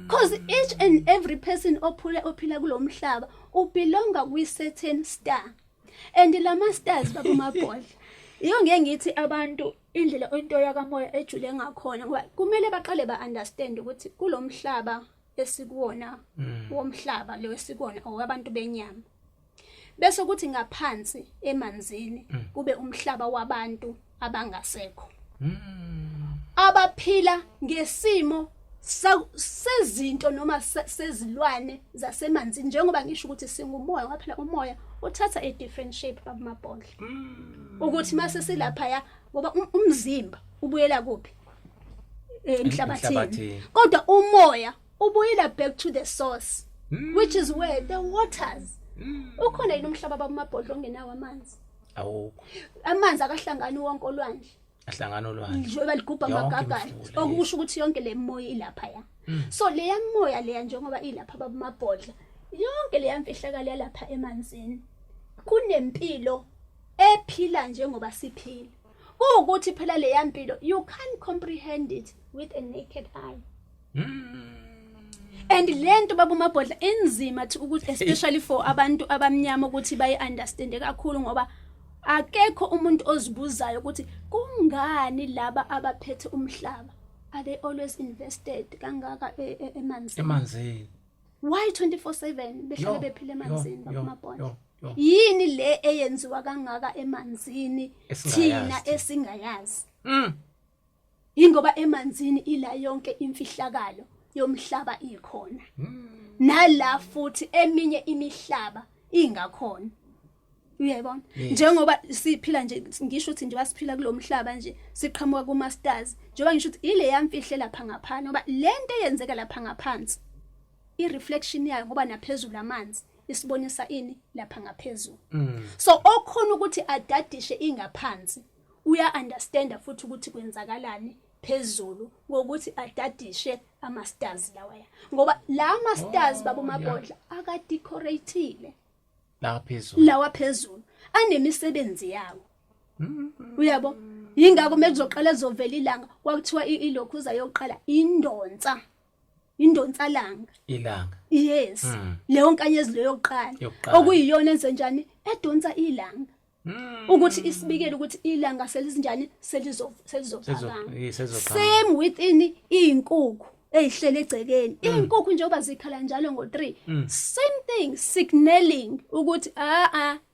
[SPEAKER 2] Because each and every person ophila kulo mhlaba ubelonga kwi certain star. And lama stars baba uMabhodla. Iyo ngeke ngithi abantu indlela into yakamoya ejule ngakhona ngoba kumele baqale ba-understand ukuthi kulo mhlaba esikuwona womhlaba lo esikuwona owabantu benyama. Bese kuthi ngaphansi emanzini kube umhlaba wabantu abangasekho abaphila ngesimo sezinto noma sezilwane zasemanzini njengoba ngisho ukuthi singumoya ngaphela umoya uthatha a different shape baba uMabhodla ukuthi mase silapha ya ngoba umzimba ubuyela kuphi emhlabathini kodwa umoya ubuyela back to the source which is where the waters ukhona yini umhlaba baba uMabhodla ongenawo amanzi
[SPEAKER 1] awukho
[SPEAKER 2] amanzi akahlangani wonke olwandle
[SPEAKER 1] ahlangana olwandle
[SPEAKER 2] nje baligubha magagala okusho ukuthi yonke le moya ilapha ya so le moya le njengoba ilapha baba uMabhodla yonke le yamfihlakala yalapha emanzini kunempilo ephila njengoba siphila ukuthi phela le yampilo you can't comprehend it with a naked eye and lento baba uMabhodla enzima ukuthi especially for abantu abamnyama ukuthi bayi understand kakhulu ngoba akekho umuntu ozibuzayo ukuthi kungani laba abaphethe umhlaba are they always invested kangaka emanzini why 24/7 behlale bephila emanzini baba uMabhodla yini le eyenziwa kangaka emanzini thina esingayazi ingoba emanzini ila yonke imfihlakalo yomhlaba ikhona nala futhi eminye imihlaba ingakhona uyayibona njengoba siphila nje ngisho ukuthi nje basiphila kulomhlaba nje siqhamuka kuma stars njengoba ngisho ukuthi ile yamfihle lapha ngaphansi ngoba lento eyenzeka lapha ngaphansi I reflection yayo ngoba naphezulu amanzi isibonisa ini lapha ngaphezulu so okhona ukuthi adadishe ingaphansi uya understand futhi ukuthi kwenzakalani phezulu ngokuthi adadishe ama stars lawaya ngoba la ama stars baba uMabhodla akadecorateile lawa phezulu anemisebenzi yawo uyabo yingakho mekuzoqala ezovela ilanga kwakuthiwa ilokhuza yokuqala indonsa ilanga yes leyo nkanyezi leyo yokuqala okuyiyona enze njani edonsa ilanga ukuthi isibikele ukuthi ilanga selizinjani selizovakala same within inkukhu eyihlele egcekeni inkukhu njengoba zikhala njalo ngo3 same thing signaling ukuthi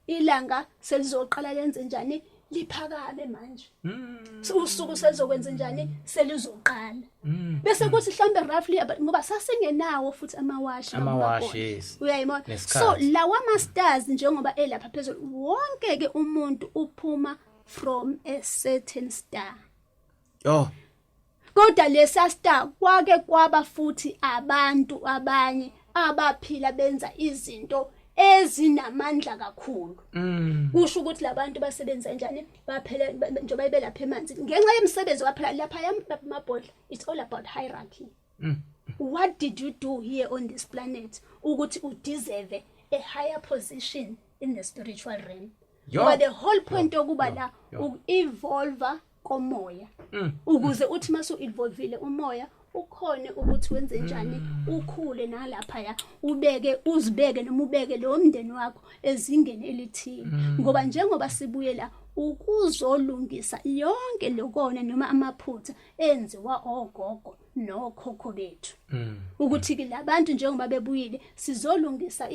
[SPEAKER 2] ilanga selizoqala lenze njani liphakame manje usuku selizokwenza njani selizoqala bese kuthi mhlambe roughly ngoba sasingenawo futhi amawashi uyayibona so lawa ama stars njengoba elapha phezulu wonke ke umuntu uphuma from a certain star kodwa lesa star kwake kwaba futhi abantu abanye abaphila benza izinto ezinamandla kakhulu kusho ukuthi labantu basebenza kanjani baphela njengoba belapha emanzini ngenxa yemisebenzi waphela lapha yamabhodla it's all about hierarchy what did you do here on this planet ukuthi udeserve a higher position in the spiritual realm ngoba the whole point yokuba la uku-evolve komoya ukuze uthi masu evolvile umoya ukhone ukuthi wenze njani ukhule nalaphaya uzibeke noma ubeke lo mndeni wakho ezingeni elithile ngoba njengoba sibuyela ukuzolungisa yonke lokona noma amaphutha enziwa ogogo nokhokho bethu ukuthi ke labantu njengoba bebuyile sizolungisa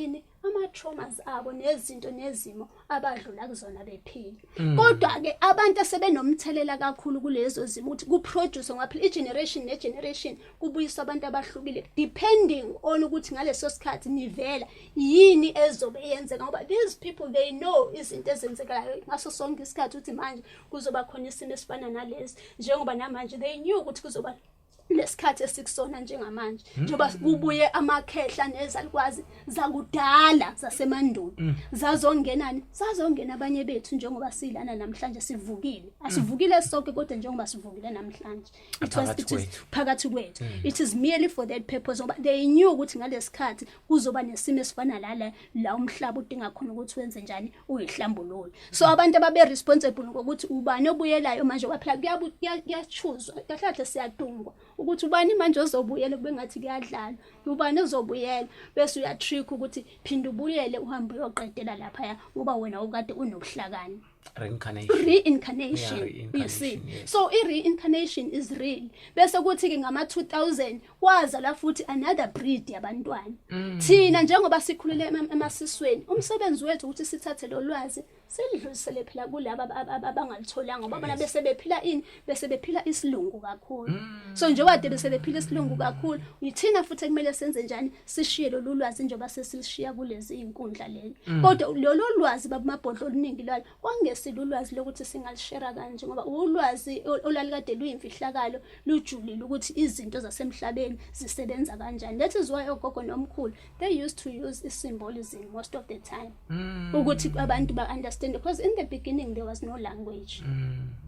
[SPEAKER 2] ama-traumas abo nezinto nezimo abadlula kuzona bephila kodwa ke abantu asebenomthelela kakhulu kulezo zimo ukuthi kuproduce ngaphela igeneration negeneration kubuyiswa abantu abahlukile depending on ukuthi ngaleso sikhathi nivela yini ezobe yenzeka ngoba these people they know izinto ezenzekayo ngaso sonke isikhathi ukuthi manje kuzoba khona isimo esifana nalezi njengoba namanje they knew ukuthi kuzoba lesikhathi esikusona njengamanje njengoba kubuye amakhehla nezalukwazi zakudala zasemandulo zazongena abanye bethu njengoba silana namhlanje sivukile asivukile sonke kodwa njengoba sivukile namhlanje phakathi kwethu it is merely for that purpose ngoba they knew ukuthi ngalesikhathi kuzoba nesimo esifana la umhlaba udinga khona ukuthi wenze njani uyihlambulule so abantu ababe responsible ngokuthi ubani obuyelayo manje kwaphela kuyachoose kahle siyadungwa ukuthi ubani manje ozobuyela kube ngathi kuyadlala ubani ozobuyela bese uyatrick ukuthi phinda ubuyele uhambe uyoqedela lapha ngoba wena ukade unobuhlakani reincarnation you see so reincarnation is real bese kuthi ke ngama 2000 kwaza la futhi another breed yabantwana thina njengoba sikhulule emasisweni umsebenzi wethu ukuthi sithathe lo lwazi selidlulisele phela kulabo abangalitholanga ngoba bona bese bephila isilungu kakhulu so njengoba bese bephila isilungu kakhulu yithina futhi kumele senze njani sishiye lo lwazi njengoba sesilishiya kulezi inkundla leli kodwa lo lwazi babamabhodlo oluningi lwalo kwangesilulwazi lokuthi singalishare kanje ngoba ulwazi olalikade luyimfihlakalo lujulile ukuthi izinto zasemhlabeni zisebenza kanjani that is why ogogo nomkhulu they used to use symbolism most of the time ukuthi abantu ba understand because in the beginning there was no language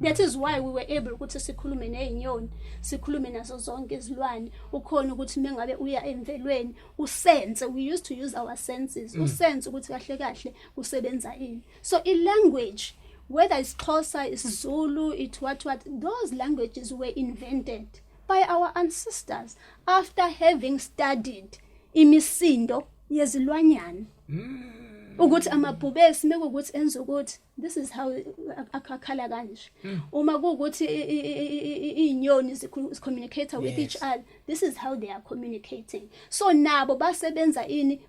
[SPEAKER 2] that is why we were able ukuthi sikhulume nezinyoni sikhulume nazo zonke izilwane ukhona ukuthi mengabe uya emvelweni usense we used to use our senses usense ukuthi kahle kusebenza ini so i language whether it's Xhosa it's Zulu it's what those languages were invented by our ancestors after having studied imisindo yezilwanyana ukuthi amabhubesi mekuthi enza ukuthi this is how akakhala kanje uma kuukuthi inyoni communicate with each other this is how they are communicating so nabo basebenza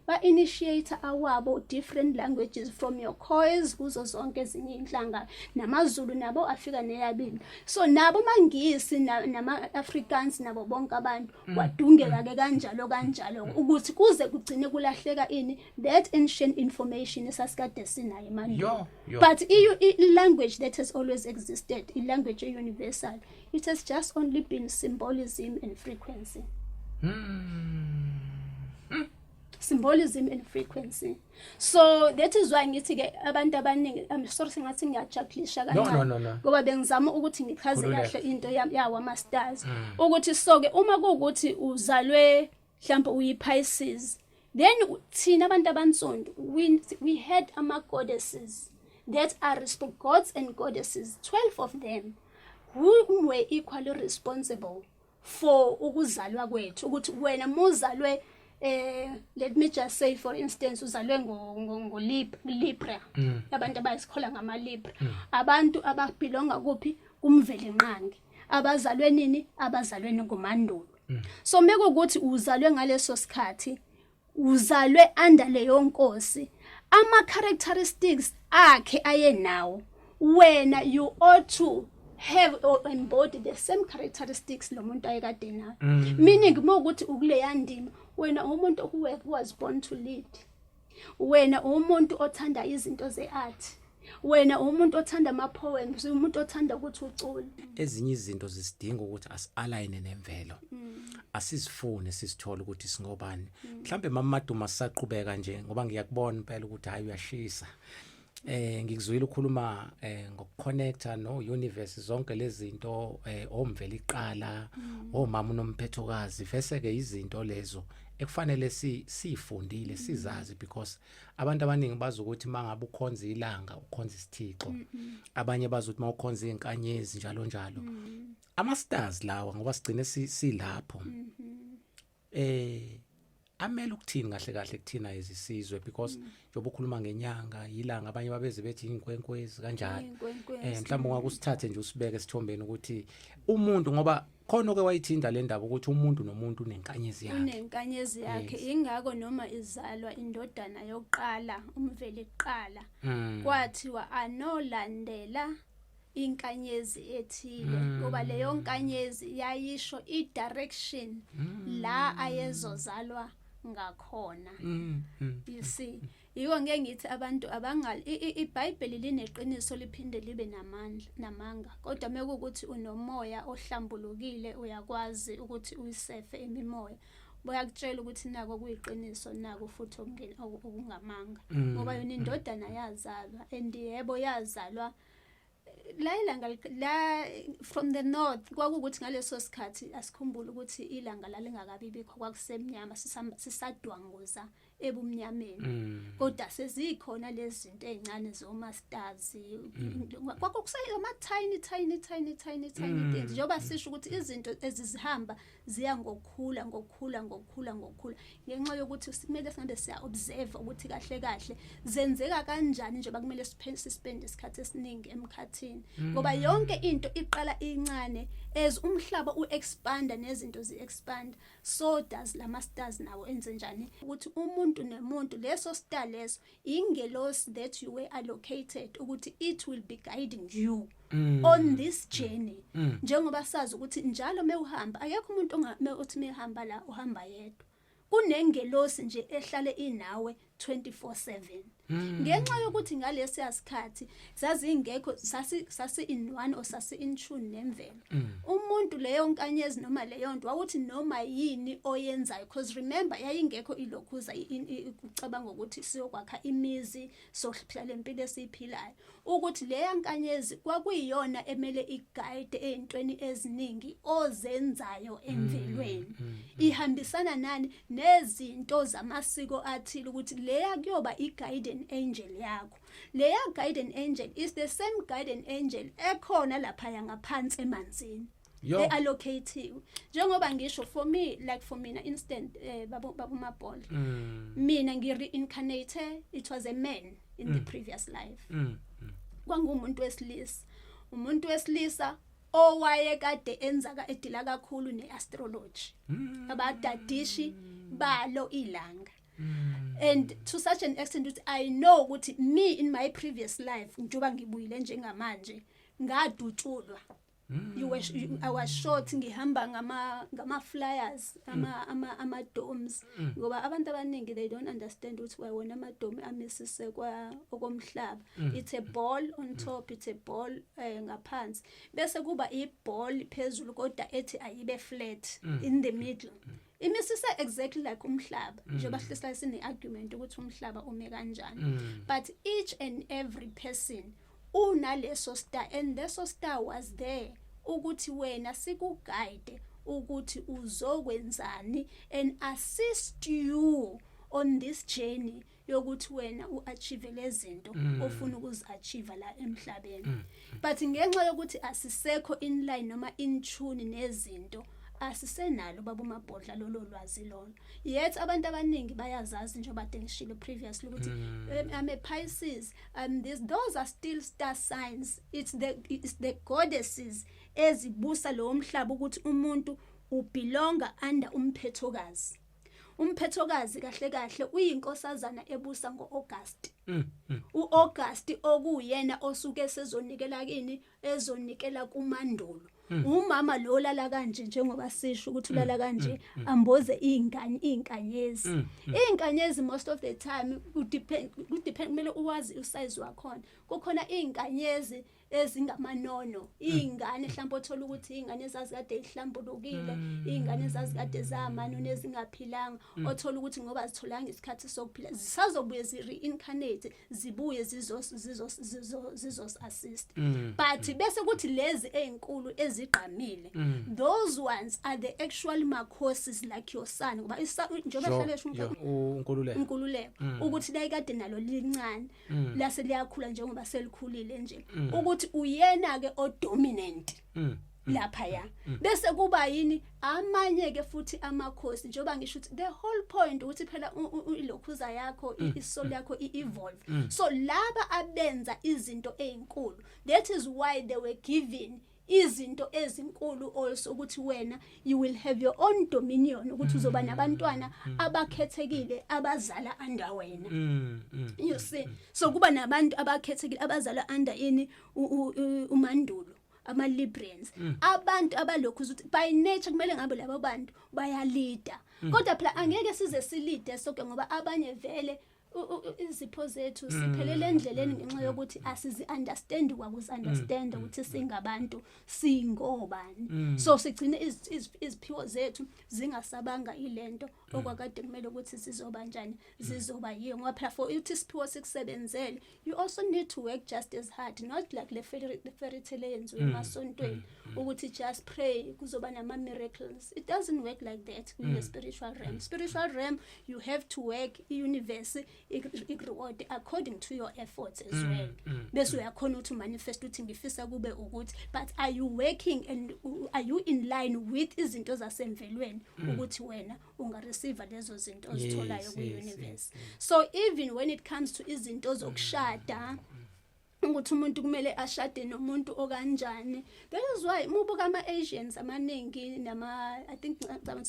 [SPEAKER 2] ba initiate awabo different languages from your Khois kuzo zonke ezinye inhlanga namaZulu nabo afika neyabili so nabo mangisi nama Africans nabo bonke abantu kwadungeka ke kanjalo ukuthi kuze kugcine kulahleka that ancient information esasikade sinayo emandulo but language that has always existed, a language universal, it has just only been symbolism and frequency. Symbolism and frequency. So that is why ngithi ke abantu abaningi I'm sorry singathi ngiyajacklisha kancane ngoba bengizama ukuthi ngichaze kahle into yawo ama stars ukuthi so ke uma kuukuthi uzalwe mhlawumbe uyiPisces then thina abantu abansundu we had ama goddesses that are gods and goddesses 12 of them who were equally responsible for ukuzalwa kwethu ukuthi wena muzalwe let me just say for instance uzalwe ngo Libra abantu abayisikhola ngama Libra abantu ababelonga kuphi kumvele nqangi abazalwe ngomandulo so mekuthi uzalwe ngaleso sikhathi uzalwe under leyo nkosi ama characteristics akhe ayenawo wena you ought to have or embody the same characteristics lo muntu ayekade nayo meaning ukuthi ukuleya ndima wena umuntu who was born to lead wena umuntu othanda izinto zeart wena umuntu othanda ama poems umuntu othanda ukuthi ucule
[SPEAKER 1] ezinye izinto zisidinga ukuthi asi-align nemvelo asizifune sisithola ukuthi singobani mhlambe mama Maduma sisaqhubeka nje ngoba ngiyakubona impela ukuthi hayi uyashisa ngikuzwile ukukhuluma ngokuconnecta no universe zonke lezi zinto omvela iqala omama unomphethokazi bese ke izinto lezo ekufanele sifundile sizazi because abantu abaningi bazi ukuthi mangabe ukhonza ilanga ukhonza isithixo abanye bazi ukuthi mawukhonza inkanyezi njalo njalo ama stars lawa ngoba sigcine silapho amele ukuthini kahle kahle kuthina ezisizwe because njoba ukhuluma ngenyanga yilanga abanye babeze bethi inkwenkwezi kanjalo mhlawumbe ungakusithathe nje usibeke esithombeni ukuthi umuntu ngoba khona ke wayithinda le ndaba ukuthi umuntu nomuntu
[SPEAKER 2] unenkanyezi yakhe ingakho noma izalwa indodana yokuqala umveli iqala kwathiwa anolandela inkanyezi ethile ngoba leyo nkanyezi yayisho i-direction la ayezozalwa ngakhona you see yiko ngeke ngithi abantu iBhayibheli lineqiniso liphinde libe namanga kodwa mekuthi unomoya ohlambulukile uyakwazi ukuthi uyisefe imimoya bayakutshela ukuthi nako kuyiqiniso nako futhi okungamanga ngoba yona indodana yazalwa and yebo yazalwa la from the north kwakukuthi ngaleso sikhathi asikhumbule ukuthi ilanga lalingakabi bikho kwakusemnyama sisadwanguza ebumnyameni kodwa sezikhona lezi zinto ezincane zoma stars kwakukusayile ama tiny things njoba sisho ukuthi izinto ezizihamba ziya ngokukhula ngenxa yokuthi simele singabe siya observe ukuthi kahle zenzeka kanjani njengoba kumele sispend isikhathi esiningi emkhathini ngoba yonke into iqala incane as umhlaba uexpanda nezinto ziexpand so does lama stars nawo enze njani ukuthi umuntu nemuntu leso star leso ingelosi that you were allocated ukuthi it will be guiding you on this journey njengoba sazi ukuthi njalo mewuhamba akekho umuntu othi mehamba la uhamba yedwa kunengelosi nje ehlale inawe 24/7 ngenxa yokuthi ngalesi asikhathi zazingekho sasi in one or sasi in tune nemvelo umuntu leyo nkanyezi noma leyo nto wakuthi noma yini oyenzayo because remember yayingekho ilokhuza ucabanga ukuthi siyokwakha imizi sohluphela lempilo esiphilayo ukuthi leya nkanyezi kwakuyiyona emele iguide ezintweni eziningi ozenzayo emvelweni ihambisana nani nezinto zamasiko athile ukuthi leya kuyoba i-guardian angel yakho leya guardian angel is the same guardian angel ekhona lapha ngaphansi emanzini allocated njengoba ngisho for me like for mina instant babu mabhola mina ngi-reincarnate it was a man in the previous life kwangumuntu wesilisa owaye kade enzaka edila kakhulu neastrology abadadishi balo ilanga and to such an extent that I know ukuthi me in my previous life njoba ngibuyile njengamanje ngadutshulwa I was short ngihamba ngama flyers ama domes ngoba abantu abaningi they don't understand ukuthi wona ama dome amisise kwa okomhlaba it's a ball on top it's a ball ngaphansi bese kuba iball phezulu kodwa ethi ayibe flat in the middle imisise exactly like umhlaba njengoba sihlala sine argument ukuthi umhlaba ume kanjani but each and every person unaleso star and leso star was there ukuthi wena sikuguide ukuthi uzokwenzani and assist you on this journey yokuthi wena uachieve lezinto ofuna ukuziachieve la emhlabeni but ngenxa yokuthi asisekho in line noma in tune nezinto asisenalo babu mabhodla lolo lwazi lolo yet abantu abaningi bayazazi njengoba ngishilo previously ukuthi I'm a Pisces those are still star signs it's the goddesses ezibusa lo mhlaba ukuthi umuntu ubelonga under umphethokazi kahle uyinkosazana ebusa ngoAugust uAugust okuyena osuke sezonikela kini ezonikela kumandulo umama lo lala kanje njengoba sisho ukuthi ulala kanje amboze inkanyezi most of the time depend kumele uwazi usize wakhona kukhona inkanyezi ezingamanono, ingane mhlawumbe othola ukuthi ingane ezazikade ihlambulukile, ingane ezazikade zamanono ezingaphilanga, othola ukuthi ngoba zitholanga isikhathi sokuphila zisazobuye zi-reincarnate, zibuye zizos assist. But bese kuthi lezi ezinkulu ezigqamile, those ones are the actual makhosisi like your son, ngoba njengoba hlale unkululeko ukuthi la ikade nalo lincane lase liyakhula njengoba selikhulile nje, ukuthi uyena ke odominant lapha ya. Bese kuba yini amanye ke futhi amakhosi, njengoba ngisho ukuthi the whole point ukuthi phela ilokhuza yakho isoul yakho evolve. So laba abenza izinto ezinkulu, that is why they were given izinto ezinkulu also, ukuthi wena you will have your own dominion, ukuthi uzoba nabantwana abakhethekile abazala under wena. You see, so kuba nabantu abakhethekile abazala under ini umandulo, ama-Librans, abantu abalokhu ukuthi by nature kumele ngabe labo bantu bayalida. Kodwa phela angeke size silide sonke, ngoba abanye vele izipho zethu siphelele endleleni ngenxa yokuthi asizi understand kwakuzi-understand ukuthi singabantu singobani. So sigcine iziphiwo zethu zingasabanga ilento okwakade kumele ukuthi sizoba njani, zizoba yiyo. Ngoba phela for ukuthi isiphiwo sikusebenzele, you also need to work just as hard, not like the fairy tale eyenziwe emasontweni ukuthi just pray kuzoba nama-miracles. It doesn't work like that in the spiritual realm. Spiritual realm, you have to work, i-universe reward according to your efforts as well. Bese uyakhona ukuthi manifest ukuthi ngifisa kube ukuthi, but are you working and are you in line with izinto zasemvelweni ukuthi wena ungareceive lezo zinto ozitholayo ku-universe. So even when it comes to izinto zokushada, ukuthi umuntu kumele ashade nomuntu okanjani, that is why mubuka ama-Asians amaningi I think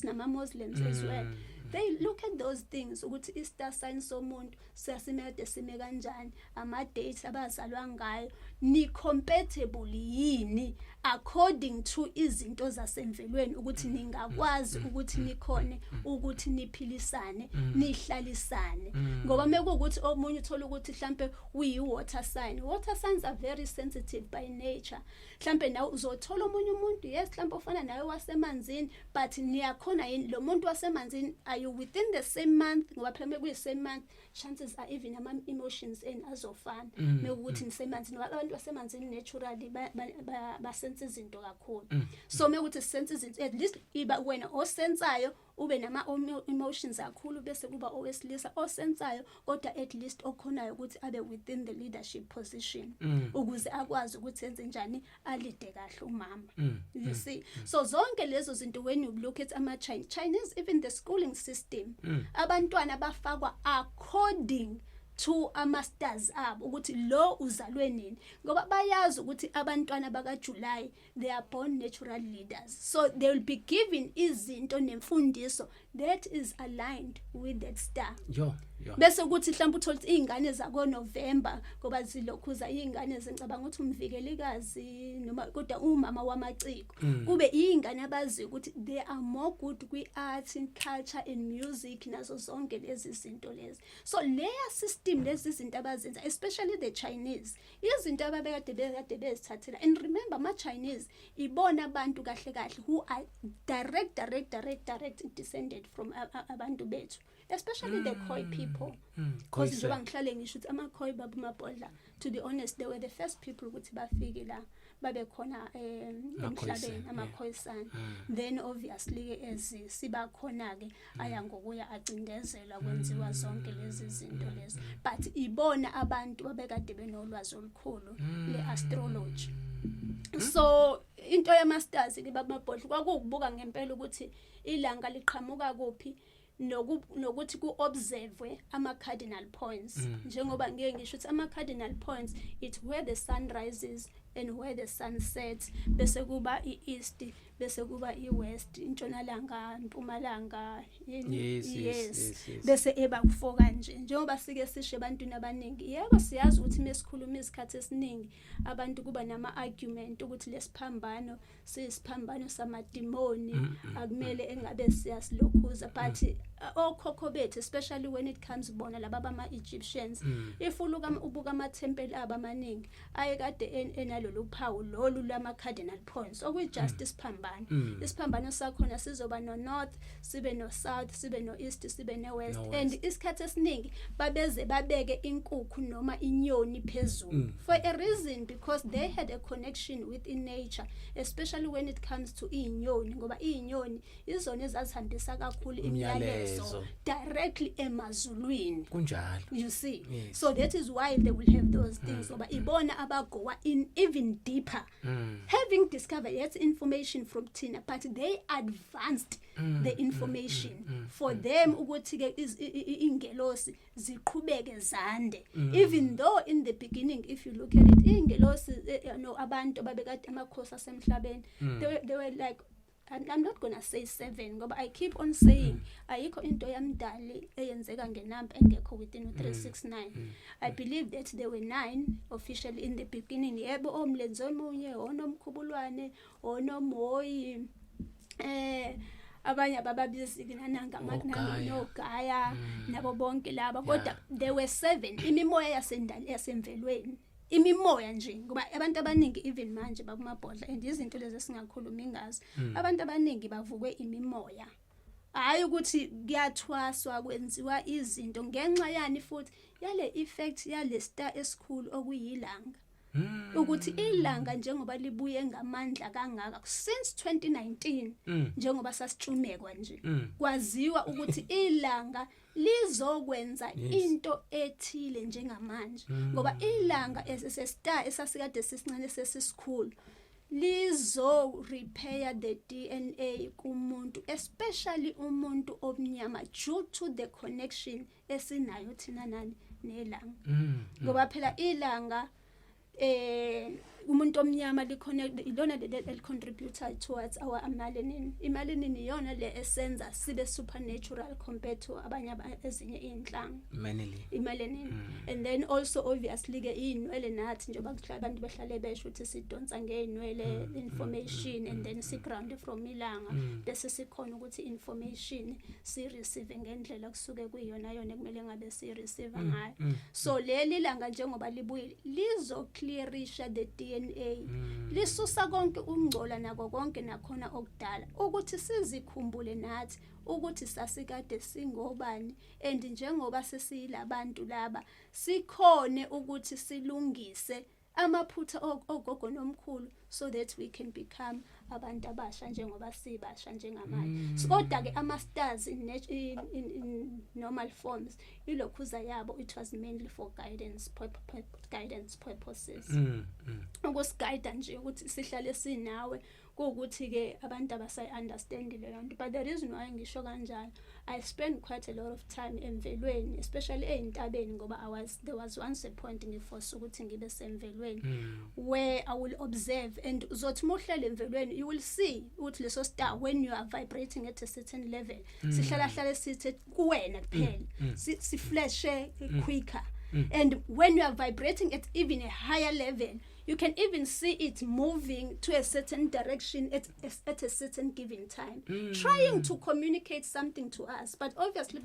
[SPEAKER 2] nama-Muslims as well, they look at those things ukuthi i-star sign somuntu siyasimede sime kanjani, ama-dates abazalwa ngayo, ni compatible yini according to izinto zasemvelweni, ukuthi ningakwazi ukuthi nikhone ukuthi niphilisane, nihlalisane. Ngoba mekuwukuthi omunye uthola ukuthi mhlambe uyi-water sign, water signs are very sensitive by nature. Mhlambe nawe uzothola omunye umuntu, yes mhlambe ofana nawe wasemanzini, but niyakhona yini lo muntu wasemanzini, are you within the same month? Ngoba phela mekuyi-same month, chances are even ama-emotions azofana. Mekuwukuthi nisemanzini, abantu basemanzini naturally basenza izinto kakhulu. So mekuthi sense izinto, at least iba wena osensayo ube nama-emotions kakhulu, bese kuba owesilisa osensayo kodwa at least okhonayo ukuthi abe within the leadership position, ukuze akwazi ukuthi enze njani, alide kahle umama. You see, so zonke lezo zinto, when you look at Chinese, even the schooling system, abantwana bafakwa according to ama-stars abo ukuthi lo uzalwe nini, ngoba bayazi ukuthi abantwana bakaJuly they are born natural leaders, so they will be given izinto nemfundiso that is aligned with that star. Bese ukuthi mhlawumbe uthola ukuthi izingane zakoNovember ngoba zilokhuza izingane zengicabanga ukuthi umvikelikazi noma kodwa umama wamaciko, kube izingane abazi ukuthi they are more good kwi-art and culture and music nazo zonke lezi zinto lezi. So leya system lezi zinto abazenza, especially the Chinese, izinto ababekade bezithathela. And remember, ma-Chinese ibona abantu kahle kahle who are direct descended from abantu bethu, especially the Khoi people. Because njengoba ngihlale ngisho ukuthi ama-Khoi babumabhodla, to be honest, they were the first people ukuthi bafike la babe khona emhlabeni, ama-Khoisan. Then obviously as siba khona ke aya ngokuya acindezelwa kwenziwa zonke lezi zinto lezi, but ibona abantu babekade benolwazi olukhulu le-astrology. So into yama-stars ke babamabhodla kwakuwukubuka ngempela ukuthi ilanga liqhamuka kuphi, nokuthi ku-observe ama-cardinal points. Njengoba ngeke ngisho ukuthi ama-cardinal points, it's where the sun rises and where the sun sets, bese kuba i-east, bese kuba iwest, intshonalanga, impumalanga,
[SPEAKER 1] yes.
[SPEAKER 2] bese eba ku4 kanje. Njengoba sike sisho ebantwini abaningi, yebo siyazi ukuthi mesikhuluma isikhathi esiningi abantu kuba nama argument ukuthi lesiphambano sisiphambano samadimoni, akumele engabe siyasilokhuza, but okhokho bethu, especially when it comes bona laba bama Egyptians, if ubuka amathempeli aba amaningi ayekade enalolu phawu lolu lama cardinal points okuyi just isiphambano. Isiphambano sakhona sizoba no north, sibe no south, sibe no east, sibe no west, and isikhathi esiningi babeze babeke inkukhu noma inyoni phezulu for a reason, because they had a connection with in nature, especially when it comes to inyoni, ngoba inyoni izona ezazihambisa kakhulu imiyalezo directly emazulwini
[SPEAKER 1] kunjalo,
[SPEAKER 2] you see.
[SPEAKER 1] Yes.
[SPEAKER 2] So that is why they will have those things, ngoba ibona abagoa in even deeper, having discovered yet information from Tina, but they advanced the information for them ukuthi ke ingelosi ziqhubeke zande, even though in the beginning if you look at it, ingelosi no abantu babekade amakhosi asemhlabeni, they were like, I'm not gonna say 7 ngoba I keep on saying ayikho into yamdali eyenzeka ngenamba engekho within 369. I believe that there were 9 officially in the beginning. Yebo omlenze omunye, onomkhubulwane, onomoyi, abanye ababiziki nananga no Gaya nabo bonke laba, kodwa there were 7 imimoya yasemvelweni, imimoya nje, ngoba abantu abaningi even manje bakumabhodla, and izinto lezi singakhuluma ingazi, abantu abaningi bavukwe imimoya, hayi ukuthi kuyathwaswa kwenziwa izinto ngenxa yani futhi yale effect yale star esikhulu okuyilanga, ukuthi ilanga njengoba libuye ngamandla kangaka since 2019, njengoba sasitshumekwa nje, kwaziwa ukuthi ilanga lizokwenza into ethile njengamanje, ngoba ilanga esestar esasikade sisincane sesisikhulu lizo repair the DNA kumuntu, especially umuntu omnyama, due to the connection esinayo thina nani nelanga, ngoba phela ilanga umuntu omnyama liconnect ilona le contributor towards our melanin. Imelanin iyona le esenza sibe supernatural compared to abanye ezinye inhlanga, imelanin. And then also obviously ke inwele nathi njengoba kuhlala abantu behlale besho ukuthi sidonsa ngeinwele information, and then si ground from ilanga, bese sikhona ukuthi information si receive ngendlela kusuke kuyiyona yona kumele ngabe si receive ngayo. So leli langa njengoba libuye lizo clearisha the DNA, lisusa konke ungcola nako konke nakhona okudala, ukuthi sizikhumbule nathi ukuthi sasikade singobani, and njengoba sesilabantu laba sikhone ukuthi silungise amaphutha ogogo nomkhulu, so that we can become abantu abasha njengoba sibasha njengamanje. Kodwa ke ama stars in normal forms ilokhuza yabo, it was mainly for guidance purposes, ukusigayida nje ukuthi sihlale sinawe, ukuthi ke abantu abasay understand le nto. But the reason why ngisho kanjalo, I spend quite a lot of time emvelweni, especially eintabeni, ngoba there was once a point ngiforce ukuthi ngibe semvelweni, where I will observe, and uzothi mohlele emvelweni you will see ukuthi leso star when you are vibrating at a certain level, sihlala sithi kuwena kuphela, si flash quicker, and when you are vibrating at even a higher level, you can even see it moving to a certain direction at a certain given time, trying to communicate something to us. But obviously,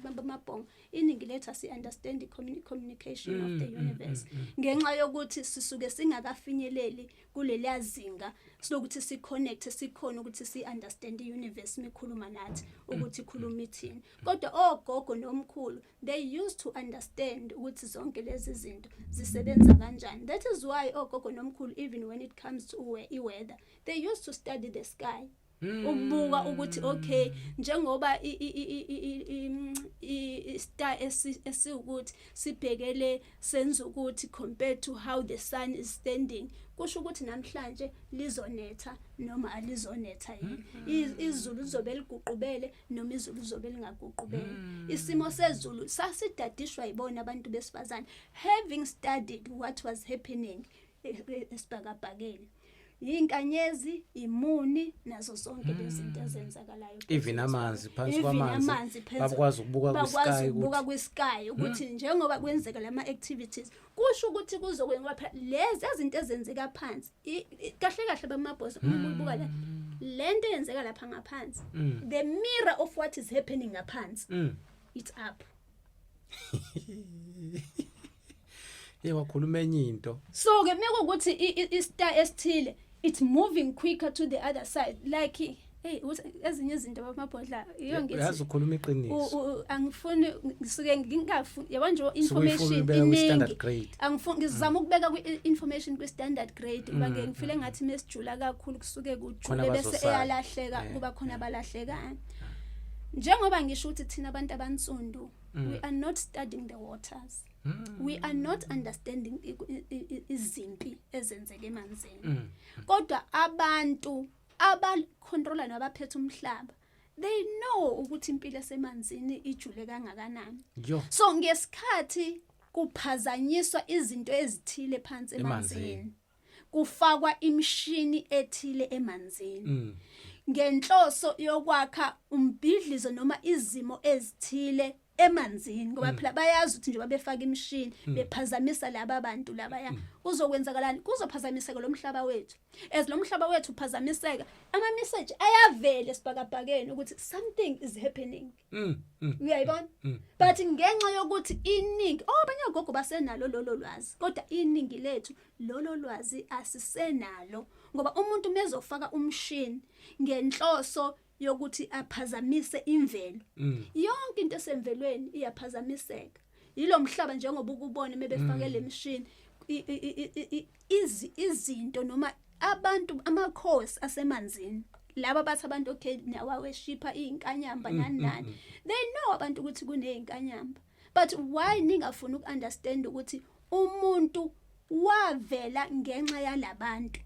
[SPEAKER 2] iningi lethu si understand the communication of the universe. Ngenxa yokuthi sisuke singakafinyeleli kuleli azinga sokuthi si connect, sikhona ukuthi si understand the universe mikhuluma nathi ukuthi ikhuluma ithini. Kodwa ogogo nomkhulu, they used to understand ukuthi zonke lezi zinto zisebenza kanjani. That is why ogogo nomkhulu, even when it comes to weather, they used to study the sky. Ubuka ukuthi okay, njengoba star esiukuthi sibhekele senza ukuthi compared to how the sun is standing, kusho ukuthi namhlanje lizonetha noma alizonetha yini, izulu lizobe liguqubele noma izulu lizobe lingaguqubele. Isimo sezulu sasidadishwa yibona abantu besifazane, having studied what was happening esibhakabhakeni. inkanyezi, imuni nazo zonke lezi zinto ezenzakalayo.
[SPEAKER 1] Even amanzi phansi kwamanzi bakwazi ukubuka
[SPEAKER 2] kwi-sky ukuthi njengoba kwenzeka lama activities kusho ukuthi kuzokwenziwa phela lezi izinto ezenzeka phansi kahle kahle bamabhosi uma ubuka la lento eyenzeka lapha ngaphansi the mirror of what is happening ngaphansi it's up.
[SPEAKER 1] Wakhuluma enye into.
[SPEAKER 2] So ke mekuthi i-star esithile it's moving quicker to the other side like ezinye izinto bamabhodla iyo ngithi
[SPEAKER 1] uyazi ukhuluma iqiniso.
[SPEAKER 2] Angifuni ngisuke ngingafuni yabo nje information iningi angifuni ngizama ukubeka kwi-information kwi-standard grade bake ngifile ngathi mesijula kakhulu kusuke kujule bese eyalahleka kuba khona abalahlekana. Njengoba ngisho ukuthi thina abantu abansundu we are not studying the waters. We are not understanding izimpi ezenzeka emanzini. Kodwa abantu abacontrola nabaphethe umhlaba they know ukuthi impilo esemanzini ijule kangakanani. So ngesikhathi kuphazanyiswa izinto ezithile phansi emanzini kufakwa imishini ethile emanzini ngenhloso yokwakha umbhidlizo noma izimo ezithile emanzini ngoba phela bayazi ukuthi nje babefaka imishini bephazamisa laba bantu laba kuzokwenzakalani kuzophazamiseka lo mhlaba wethu as lo mhlaba wethu uphazamiseka ama message ayavela esibhakabhakeni ukuthi something is happening uyayibona but ngenxa yokuthi iningi abanye ogogo basenalo lolo lwazi kodwa iningi lethu lolo lwazi asisenalo ngoba umuntu mezofaka umshini ngenhloso yokuthi aphazamise imvelo yonke into esemvelweni iyaphazamiseka yilo mhlaba njengoba ukubona mebefake le machine izinto noma abantu amakhosi asemanzini laba bathi abantu okay nawaweshipha izinkanyamba nani they know abantu ukuthi kunezinkanyamba but why ningafuni ukunderstand ukuthi umuntu wavela ngenxa yalabantu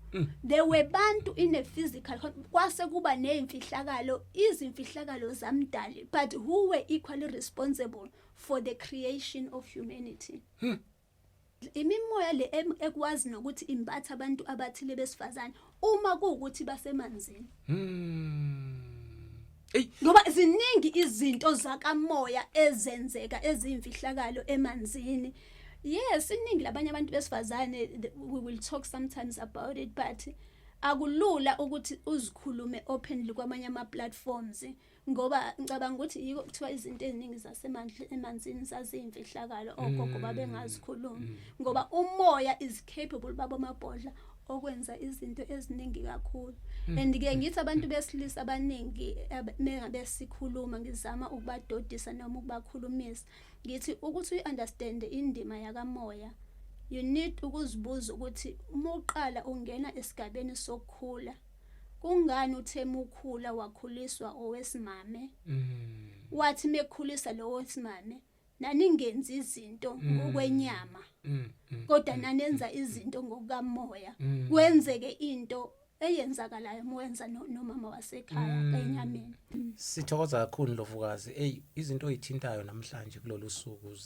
[SPEAKER 2] there were bantu in a physical kwase kuba nezimfihlakalo izimfihlakalo zamdali but who were equally responsible for the creation of humanity. Imimoya le ekwazi nokuthi imbatha abantu abathile besifazane uma kuukuthi basemanzini ngoba ziningi izinto zakamoya ezenzeka ezimfihlakalo emanzini. Yes, iningi labanye abantu besifazane we will talk sometimes about it but akulula ukuthi uzikhulume openly kwamanye ama platforms ngoba ngicabanga ukuthi yiko kuthiwa izinto eziningi zasemandla emanzini zazimfihlakalo ogogo babengazikhuluma ngoba umoya is capable babo mabhodla okwenza izinto eziningi kakhulu and ke ngithi abantu besilisa abaningi mengabe sikhuluma ngizama ukubadodisa noma ukubakhulumisa ngithi ukuthi uunderstand indima yakamoya you need ukuzibuza ukuthi uma uqala ungena esigabeni sokukhula kungani uthema ukhula wakhuliswa owesimame wathi mekhulisa lo wesimame naningenza izinto ngokwenyama kodwa nanenza izinto ngokukamoya kwenzeke into eyenzakalayo mwenza nomama wasekhaya enyameni.
[SPEAKER 1] Sithokoza kakhulu Ndlovukazi izinto oyithintayo namhlanje kulolu suku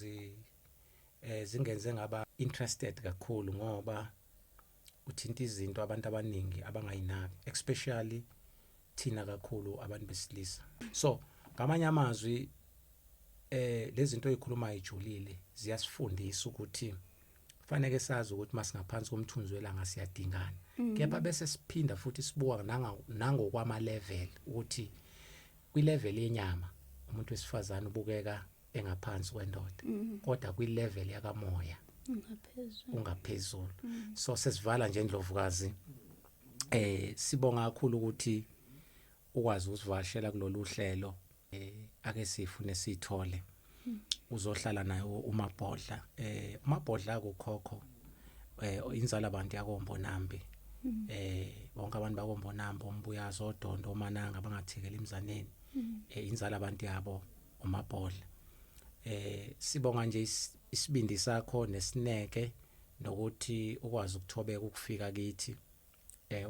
[SPEAKER 1] zingenze ngaba interested kakhulu ngoba uthinta izinto abantu abaningi abangayinaki especially thina kakhulu abantu besilisa. So ngamanye amazwi lezi zinto ezikhuluma ijulile ziyasifundisa ukuthi fanele sazi ukuthi masingaphansi komthunzi welanga siyadingana kepha bese siphinda futhi sibuka nangokwama level ukuthi kwi level yenyama umuntu wesifazane ubukeka engaphansi kwendoda kodwa kwi level yakamoya ungaphezulu. So sesivala nje Ndlovukazi sibonga kakhulu ukuthi ukwazi usivashela kulolu hlelo ake sifune sithole uzohlala nayo uMabhodla uMabhodla kukhokho inzala abantu yakoMbonambi bonke abantu bakoMbonambi umbuyazo odondo omananga bangathekela imzaneni inzala abantu yabo uMabhodla sibonga nje isibindi sakho nesineke nokuthi ukwazi ukuthobeka ukufika kithi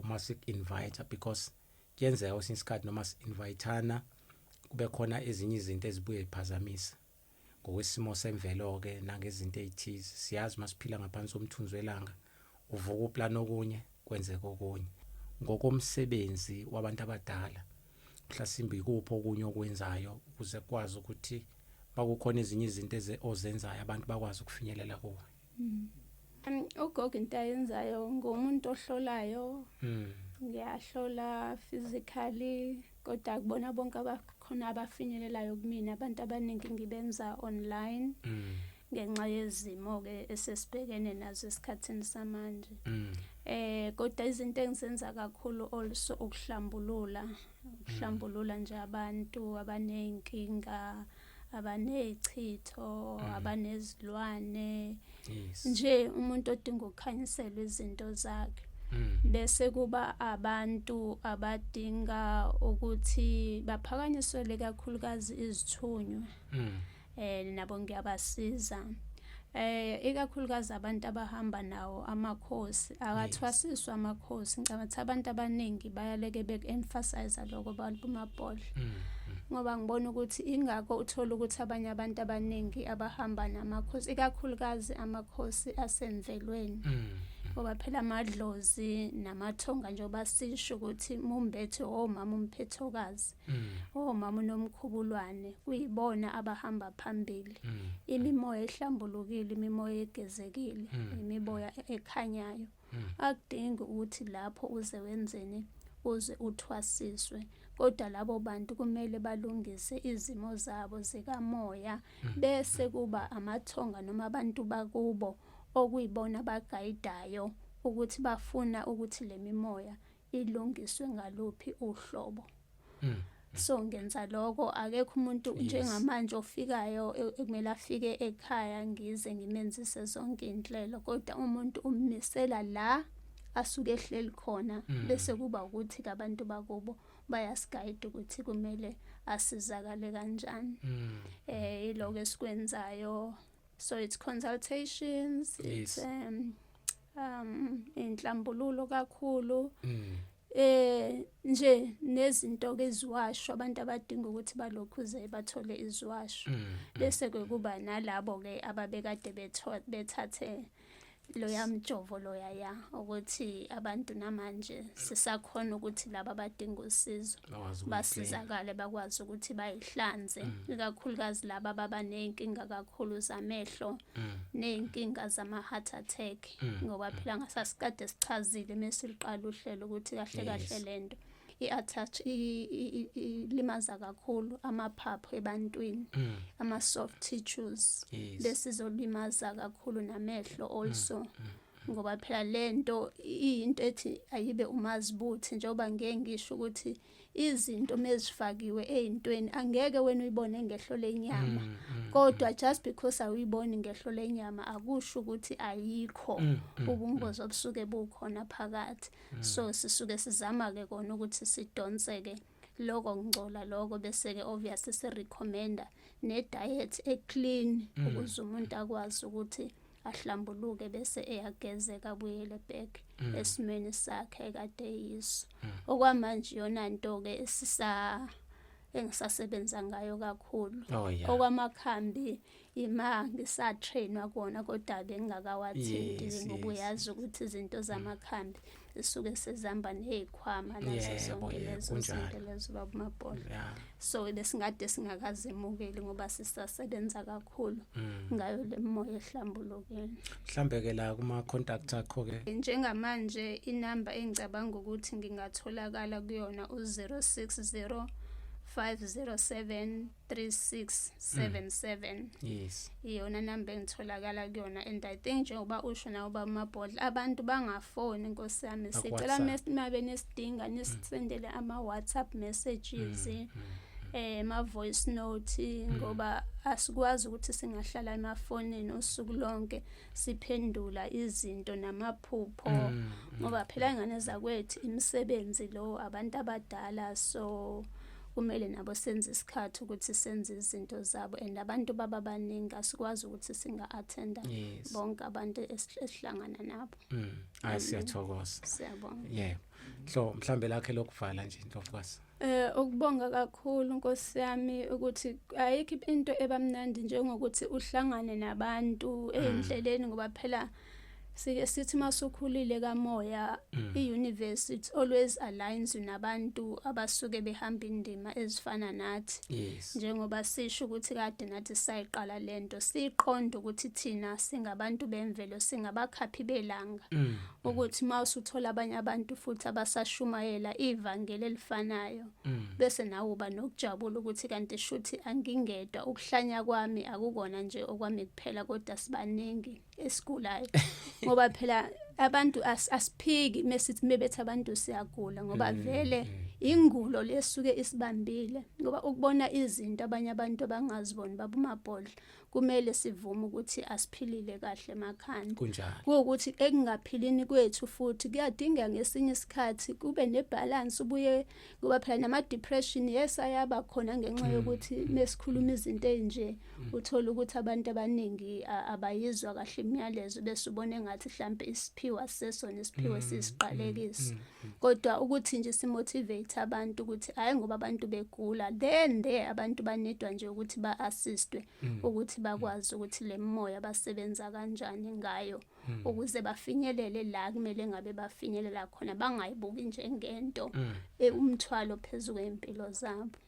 [SPEAKER 1] uma sik-invite because kuyenzeka kwesinye isikhathi noma si-inviteana kube khona ezinye izinto ezibuye ziphazamisa ngokwesimo semvelo ke nangezinto ezithize siyazi masiphila ngaphansi komthunzi welanga uvuka uplan okunye kwenzeka okunye ngokomsebenzi wabantu abadala mhlasimbe kupho okunye okwenzayo ukuze kwazi ukuthi bakukhona ezinye izinto ozenzayo abantu bakwazi ukufinyelela kuwe.
[SPEAKER 2] Ugogo into ayenzayo ngomuntu ohlolayo, ngiyahlola physically kodwa kubona bonke abakhona abafinyelelayo kumina. Abantu abaningi ngibenza online ngenxa yezimo ke esesibhekene nazo esikhathini samanje. Kodwa izinto engizenza kakhulu also ukuhlambulula nje abantu abanenkinga, abanezithito, abanezilwane, nje umuntu odinga ukukhanyiselwa izinto zakhe. Bese kuba abantu abadinga ukuthi baphakanyiswe kakhulukazi izithunywa, nabo ngiyabasiza. Ikakhulukazi abantu abahamba nawo amakhosi, akathwasiswa amakhosi. Ngicabanga ukuthi abantu abaningi bayaleke bek-emphasize lokho abantu kumabhodla. Ngoba ngibona ukuthi ingakho uthola ukuthi abanye abantu abaningi abahamba namakhosi, ikakhulukazi amakhosi asemvelweni. Ngoba phela amadlozi namathonga njengoba sisho ukuthi mumbethe omama umphethokazi, omama unomkhubulwane, kuyibona abahamba phambili. Imimoya ehlambulukile, imimoya egezekile, imimoya ekhanyayo. Akudingi ukuthi lapho uze wenzeni, uze uthwasiswe. Kodwa labo bantu kumele balungise izimo zabo zikamoya, bese kuba amathonga noma abantu bakubo okuyibona abagayidayo ukuthi bafuna ukuthi le mimoya ilungiswe ngaluphi uhlobo. So ngenza lokho, akekho umuntu njengamanje ofikayo ekumele afike ekhaya ngize ngimenzise zonke inhlelo, kodwa umuntu ummisela la asuke ehleli khona, bese kuba ukuthi abantu bakubo bayasigayida ukuthi kumele asizakale kanjani. Iloko esikwenzayo. So it's consultations, it's inhlambululo kakhulu. Nje nezinto ke iziwasho, abantu abadinga ukuthi balokhuze bathole iziwasho. Bese kuba nalabo ke ababekade bethathe loya mjovo loya ukuthi abantu namanje sisakhona ukuthi laba abadinga usizo basizakale, bakwazi ukuthi bayihlanze. Ikakhulukazi laba abanenkinga kakhulu zamehlo nenkinga zama-heart attack, ngoba phela ngasasikade sichazile mesiliqala uhlelo ukuthi kahle lento ilimaza kakhulu amaphaphu ebantwini, ama-soft tissues, bese izolimaza kakhulu namehlo also. Ngoba phela lento into ethi ayibe umazibuthi, njengoba ngeke ngisho ukuthi izinto mezifakiwe ezintweni angeke wena uyibone ngehlo lenyama, kodwa just because awuyiboni ngehlo lenyama akusho ukuthi ayikho ubungozi obusuke bukhona phakathi. So sisuke sizama ke kona ukuthi sidonseke lokho ngcola lokho, bese ke obviously se-recommenda ne-diet e-clean ukuze umuntu akwazi ukuthi ahlambuluke bese eyagezeka abuyele back esimeni sakhe kade yiso. Okwamanje yona into ke engisasebenza ngayo kakhulu. Okwamakhambi ima ngisatrainwa kona kodwa bengingakawathinti, ngoba uyazi ukuthi izinto zamakhambi zisuke sezihamba nezikhwama nazo zonke lezo zinto lezo babamabhodla. So besingade singakazemukeli ngoba sisasebenza kakhulu ngayo le moya ehlambulukile.
[SPEAKER 1] Mhlambe ke la kuma contact akho ke
[SPEAKER 2] njengamanje inamba engicabanga ukuthi ngingatholakala kuyona u060 507 3677.
[SPEAKER 1] Yes.
[SPEAKER 2] Iyona namba engitholakala kuyona, and I think njengoba usho nawo bamabhodla abantu bangafoni Nkosi yami, sicela mabe nesidinga nisendele ama WhatsApp messages, ma voice note, ngoba asikwazi ukuthi singahlala emafonini usuku lonke siphendula izinto namaphupho, ngoba phela ingane zakwethu imisebenzi lo abantu abadala, so kumele nabo senze isikhathi ukuthi senze izinto zabo, and abantu baba baningi asikwazi ukuthi singa-attenda bonke abantu esihlangana nabo.
[SPEAKER 1] Siyathokoza.
[SPEAKER 2] Siyabonga.
[SPEAKER 1] Yeah. So mhlambe lakhe lokuvala nje Ndlovukazi.
[SPEAKER 2] Ukubonga kakhulu Nkosi yami ukuthi ayikho into ebamnandi njengokuthi uhlangane nabantu endleleni, ngoba phela sike sithi masukhulile kamoya i-university always aligns nabantu abasuke behamba indima ezifana nathi.
[SPEAKER 1] Yes.
[SPEAKER 2] Njengoba sisho ukuthi kade nathi sayiqala lento siqonda ukuthi thina singabantu bemvelo singabakhaphi belanga ukuthi mawusuthola abanye abantu futhi abasashumayela ivangeli elifanayo bese nawe uba nokujabula ukuthi kanti shuthi angingedwa ukuhlanya kwami akukona nje okwami kuphela kodwa sibaningi esigulayo ngoba phela abantu asiphiki mesithi mebethi abantu siyagula ngoba vele ingulo lesuke isibambile ngoba ukubona izinto abanye abantu abangaziboni babumabhodla kumele sivume ukuthi asiphilile kahle emakhanda
[SPEAKER 1] kunjalo
[SPEAKER 2] ukuthi ekungaphilini kwethu futhi kuyadinga ngesinye isikhathi kube nebalance ubuye kuba phela nama depression yesayaba khona ngenxa yokuthi mesikhuluma izinto ezinje uthola ukuthi abantu abaningi abayizwa kahle imiyalezo bese ubone ngathi mhlambe isiphiwa sesona isiphiwo sisiqalekisi kodwa ukuthi nje simotivate abantu ukuthi hayi ngoba abantu begula then abantu banedwa nje ukuthi ba-assistwe ukuthi bakwazi ukuthi le moya basebenza kanjani ngayo ukuze bafinyelele la kumele ngabe bafinyelela khona bangayibuki njengento umthwalo phezulu kwempilo zabo.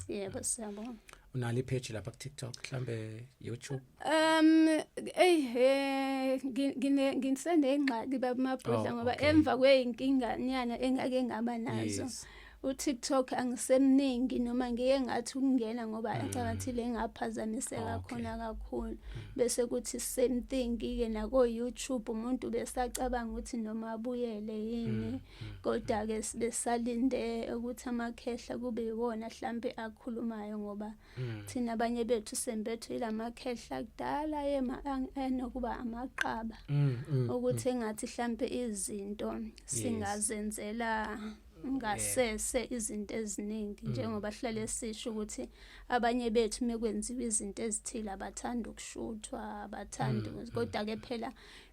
[SPEAKER 2] Yebo siyabona.
[SPEAKER 1] Unali page lapha ku TikTok mhlambe YouTube?
[SPEAKER 2] Ngisenengxaki babamabhodla ngoba emva kweyinkinga nyana engake ngaba nazo. uTikTok angisemningi noma ngike ngathi ukungena ngoba acathile engaphazamiseka khona kakhulu bese kuthi same thing ke nako YouTube umuntu besacabanga ukuthi noma abuyele yini kodwa ke besalinde ukuthi amakhehla kube yiwona mhlambe akhulumayo ngoba thina abanye bethu sembethu ilamakhehla kudala enokuba amaqaba ukuthi engathi mhlambe izinto singazenzela ngasese izinto eziningi njengoba hlale sisho ukuthi abanye bethu mekwenziwa izinto ezithile abathanda ukushuthwa abathanda kodwa ke phela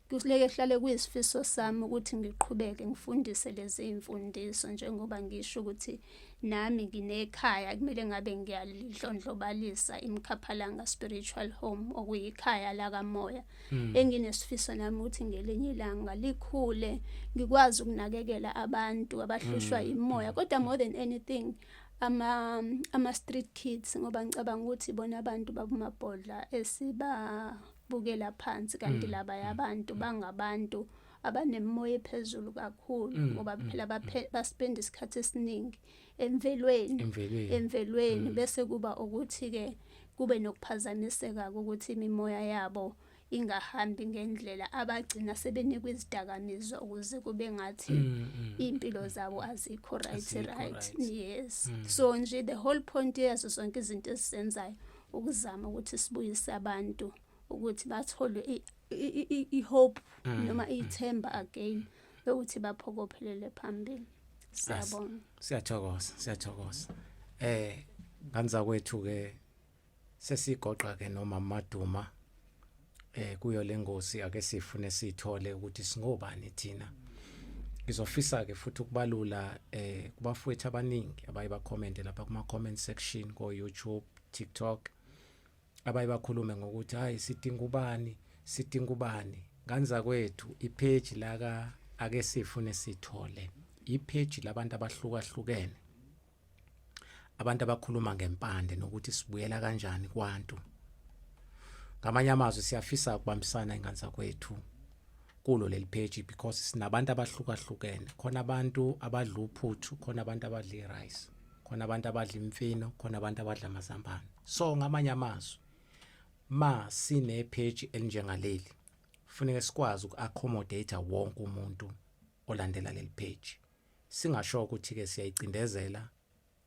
[SPEAKER 2] kusileke hlale kuyisifiso sami ukuthi ngiqhubeke ngifundise lezi imfundiso njengoba ngisho ukuthi nami nginekhaya kumele ngabe ngiyalidlondlobalisa iMkhaphalanga Spiritual Home okuyikhaya la kamoya enginesifiso nami ukuthi ngelinye ilanga likhule ngikwazi ukunakekela abantu abahlushwa imoya kodwa more than anything ama street kids ngoba ngicabanga ukuthi bona abantu babumabhodla esibabukela phansi kanti laba yabantu bangabantu abanemoya ephezulu kakhulu ngoba phela baspend isikhathi esiningi emvelweni bese kuba ukuthi ke kube nokuphazamiseka ukuthi imimoya yabo ingahambi ngendlela abagcina sebenikwa izidakamizwa ukuze kube ngathi impilo zabo azikho right. Yes. So nje the whole point yazo zonke izinto esizenzayo ukuzama ukuthi sibuyise abantu ukuthi bathole ihope noma ithemba again ukuthi baphokophelele phambili. Siyabona.
[SPEAKER 1] Siyathokoza. Kanza kwethu ke sesigoqa ke noma Maduma kuyo lengosi ake sifune sithole ukuthi singobani thina. Ngizofisa ke futhi ukubalula kubafowethu abaningi abaye ba comment lapha kuma comment section ko YouTube, TikTok abaye bakhulume ngokuthi hayi sidinga ubani kanza kwethu ipage la ake sifune sithole ipage labantu abahlukahlukene abantu abakhuluma ngempande nokuthi sibuyela kanjani kwantu ngamanye amazwi siyafisa ukubambisana inganza kwethu kulo leli page because sinabantu abahlukahlukene khona abantu abadla uphuthu khona abantu abadla irice khona abantu abadla imfino khona abantu abadla amazambane so ngamanye amazwi sine page elinjengaleli kufanele sikwazi ukuaccommodate wonke umuntu olandela leli page singasho ukuthi ke siyayicindezela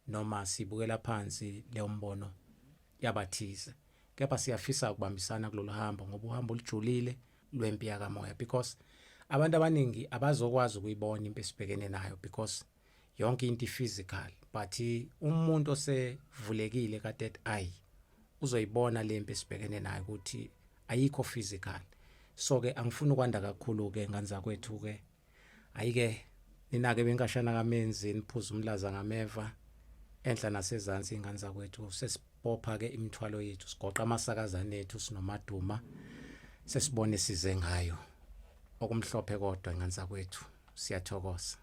[SPEAKER 1] noma sibukela phansi le mbono yabathize kepha siyafisa ukubambisana kulolu hambo ngoba uhambo olujulile lwempi yakamoya because abantu abaningi abazokwazi ukuyibona impilo esibhekene nayo because yonke into physical but umuntu osevulekile ka-third eye uzoyibona le mpilo esibhekene nayo ukuthi ayikho physical so ke angifuni ukwanda kakhulu ke nganza kwethu ke ayike ninake benkashana kamenzi niphuza umlaza ngameva enhla nasezantsi inganza kwethu sesibopha ke imithwalo yethu sigoqa amasakazana ethu sinomaduma sesibone size ngayo okumhlophe kodwa nganza kwethu. Siyathokoza.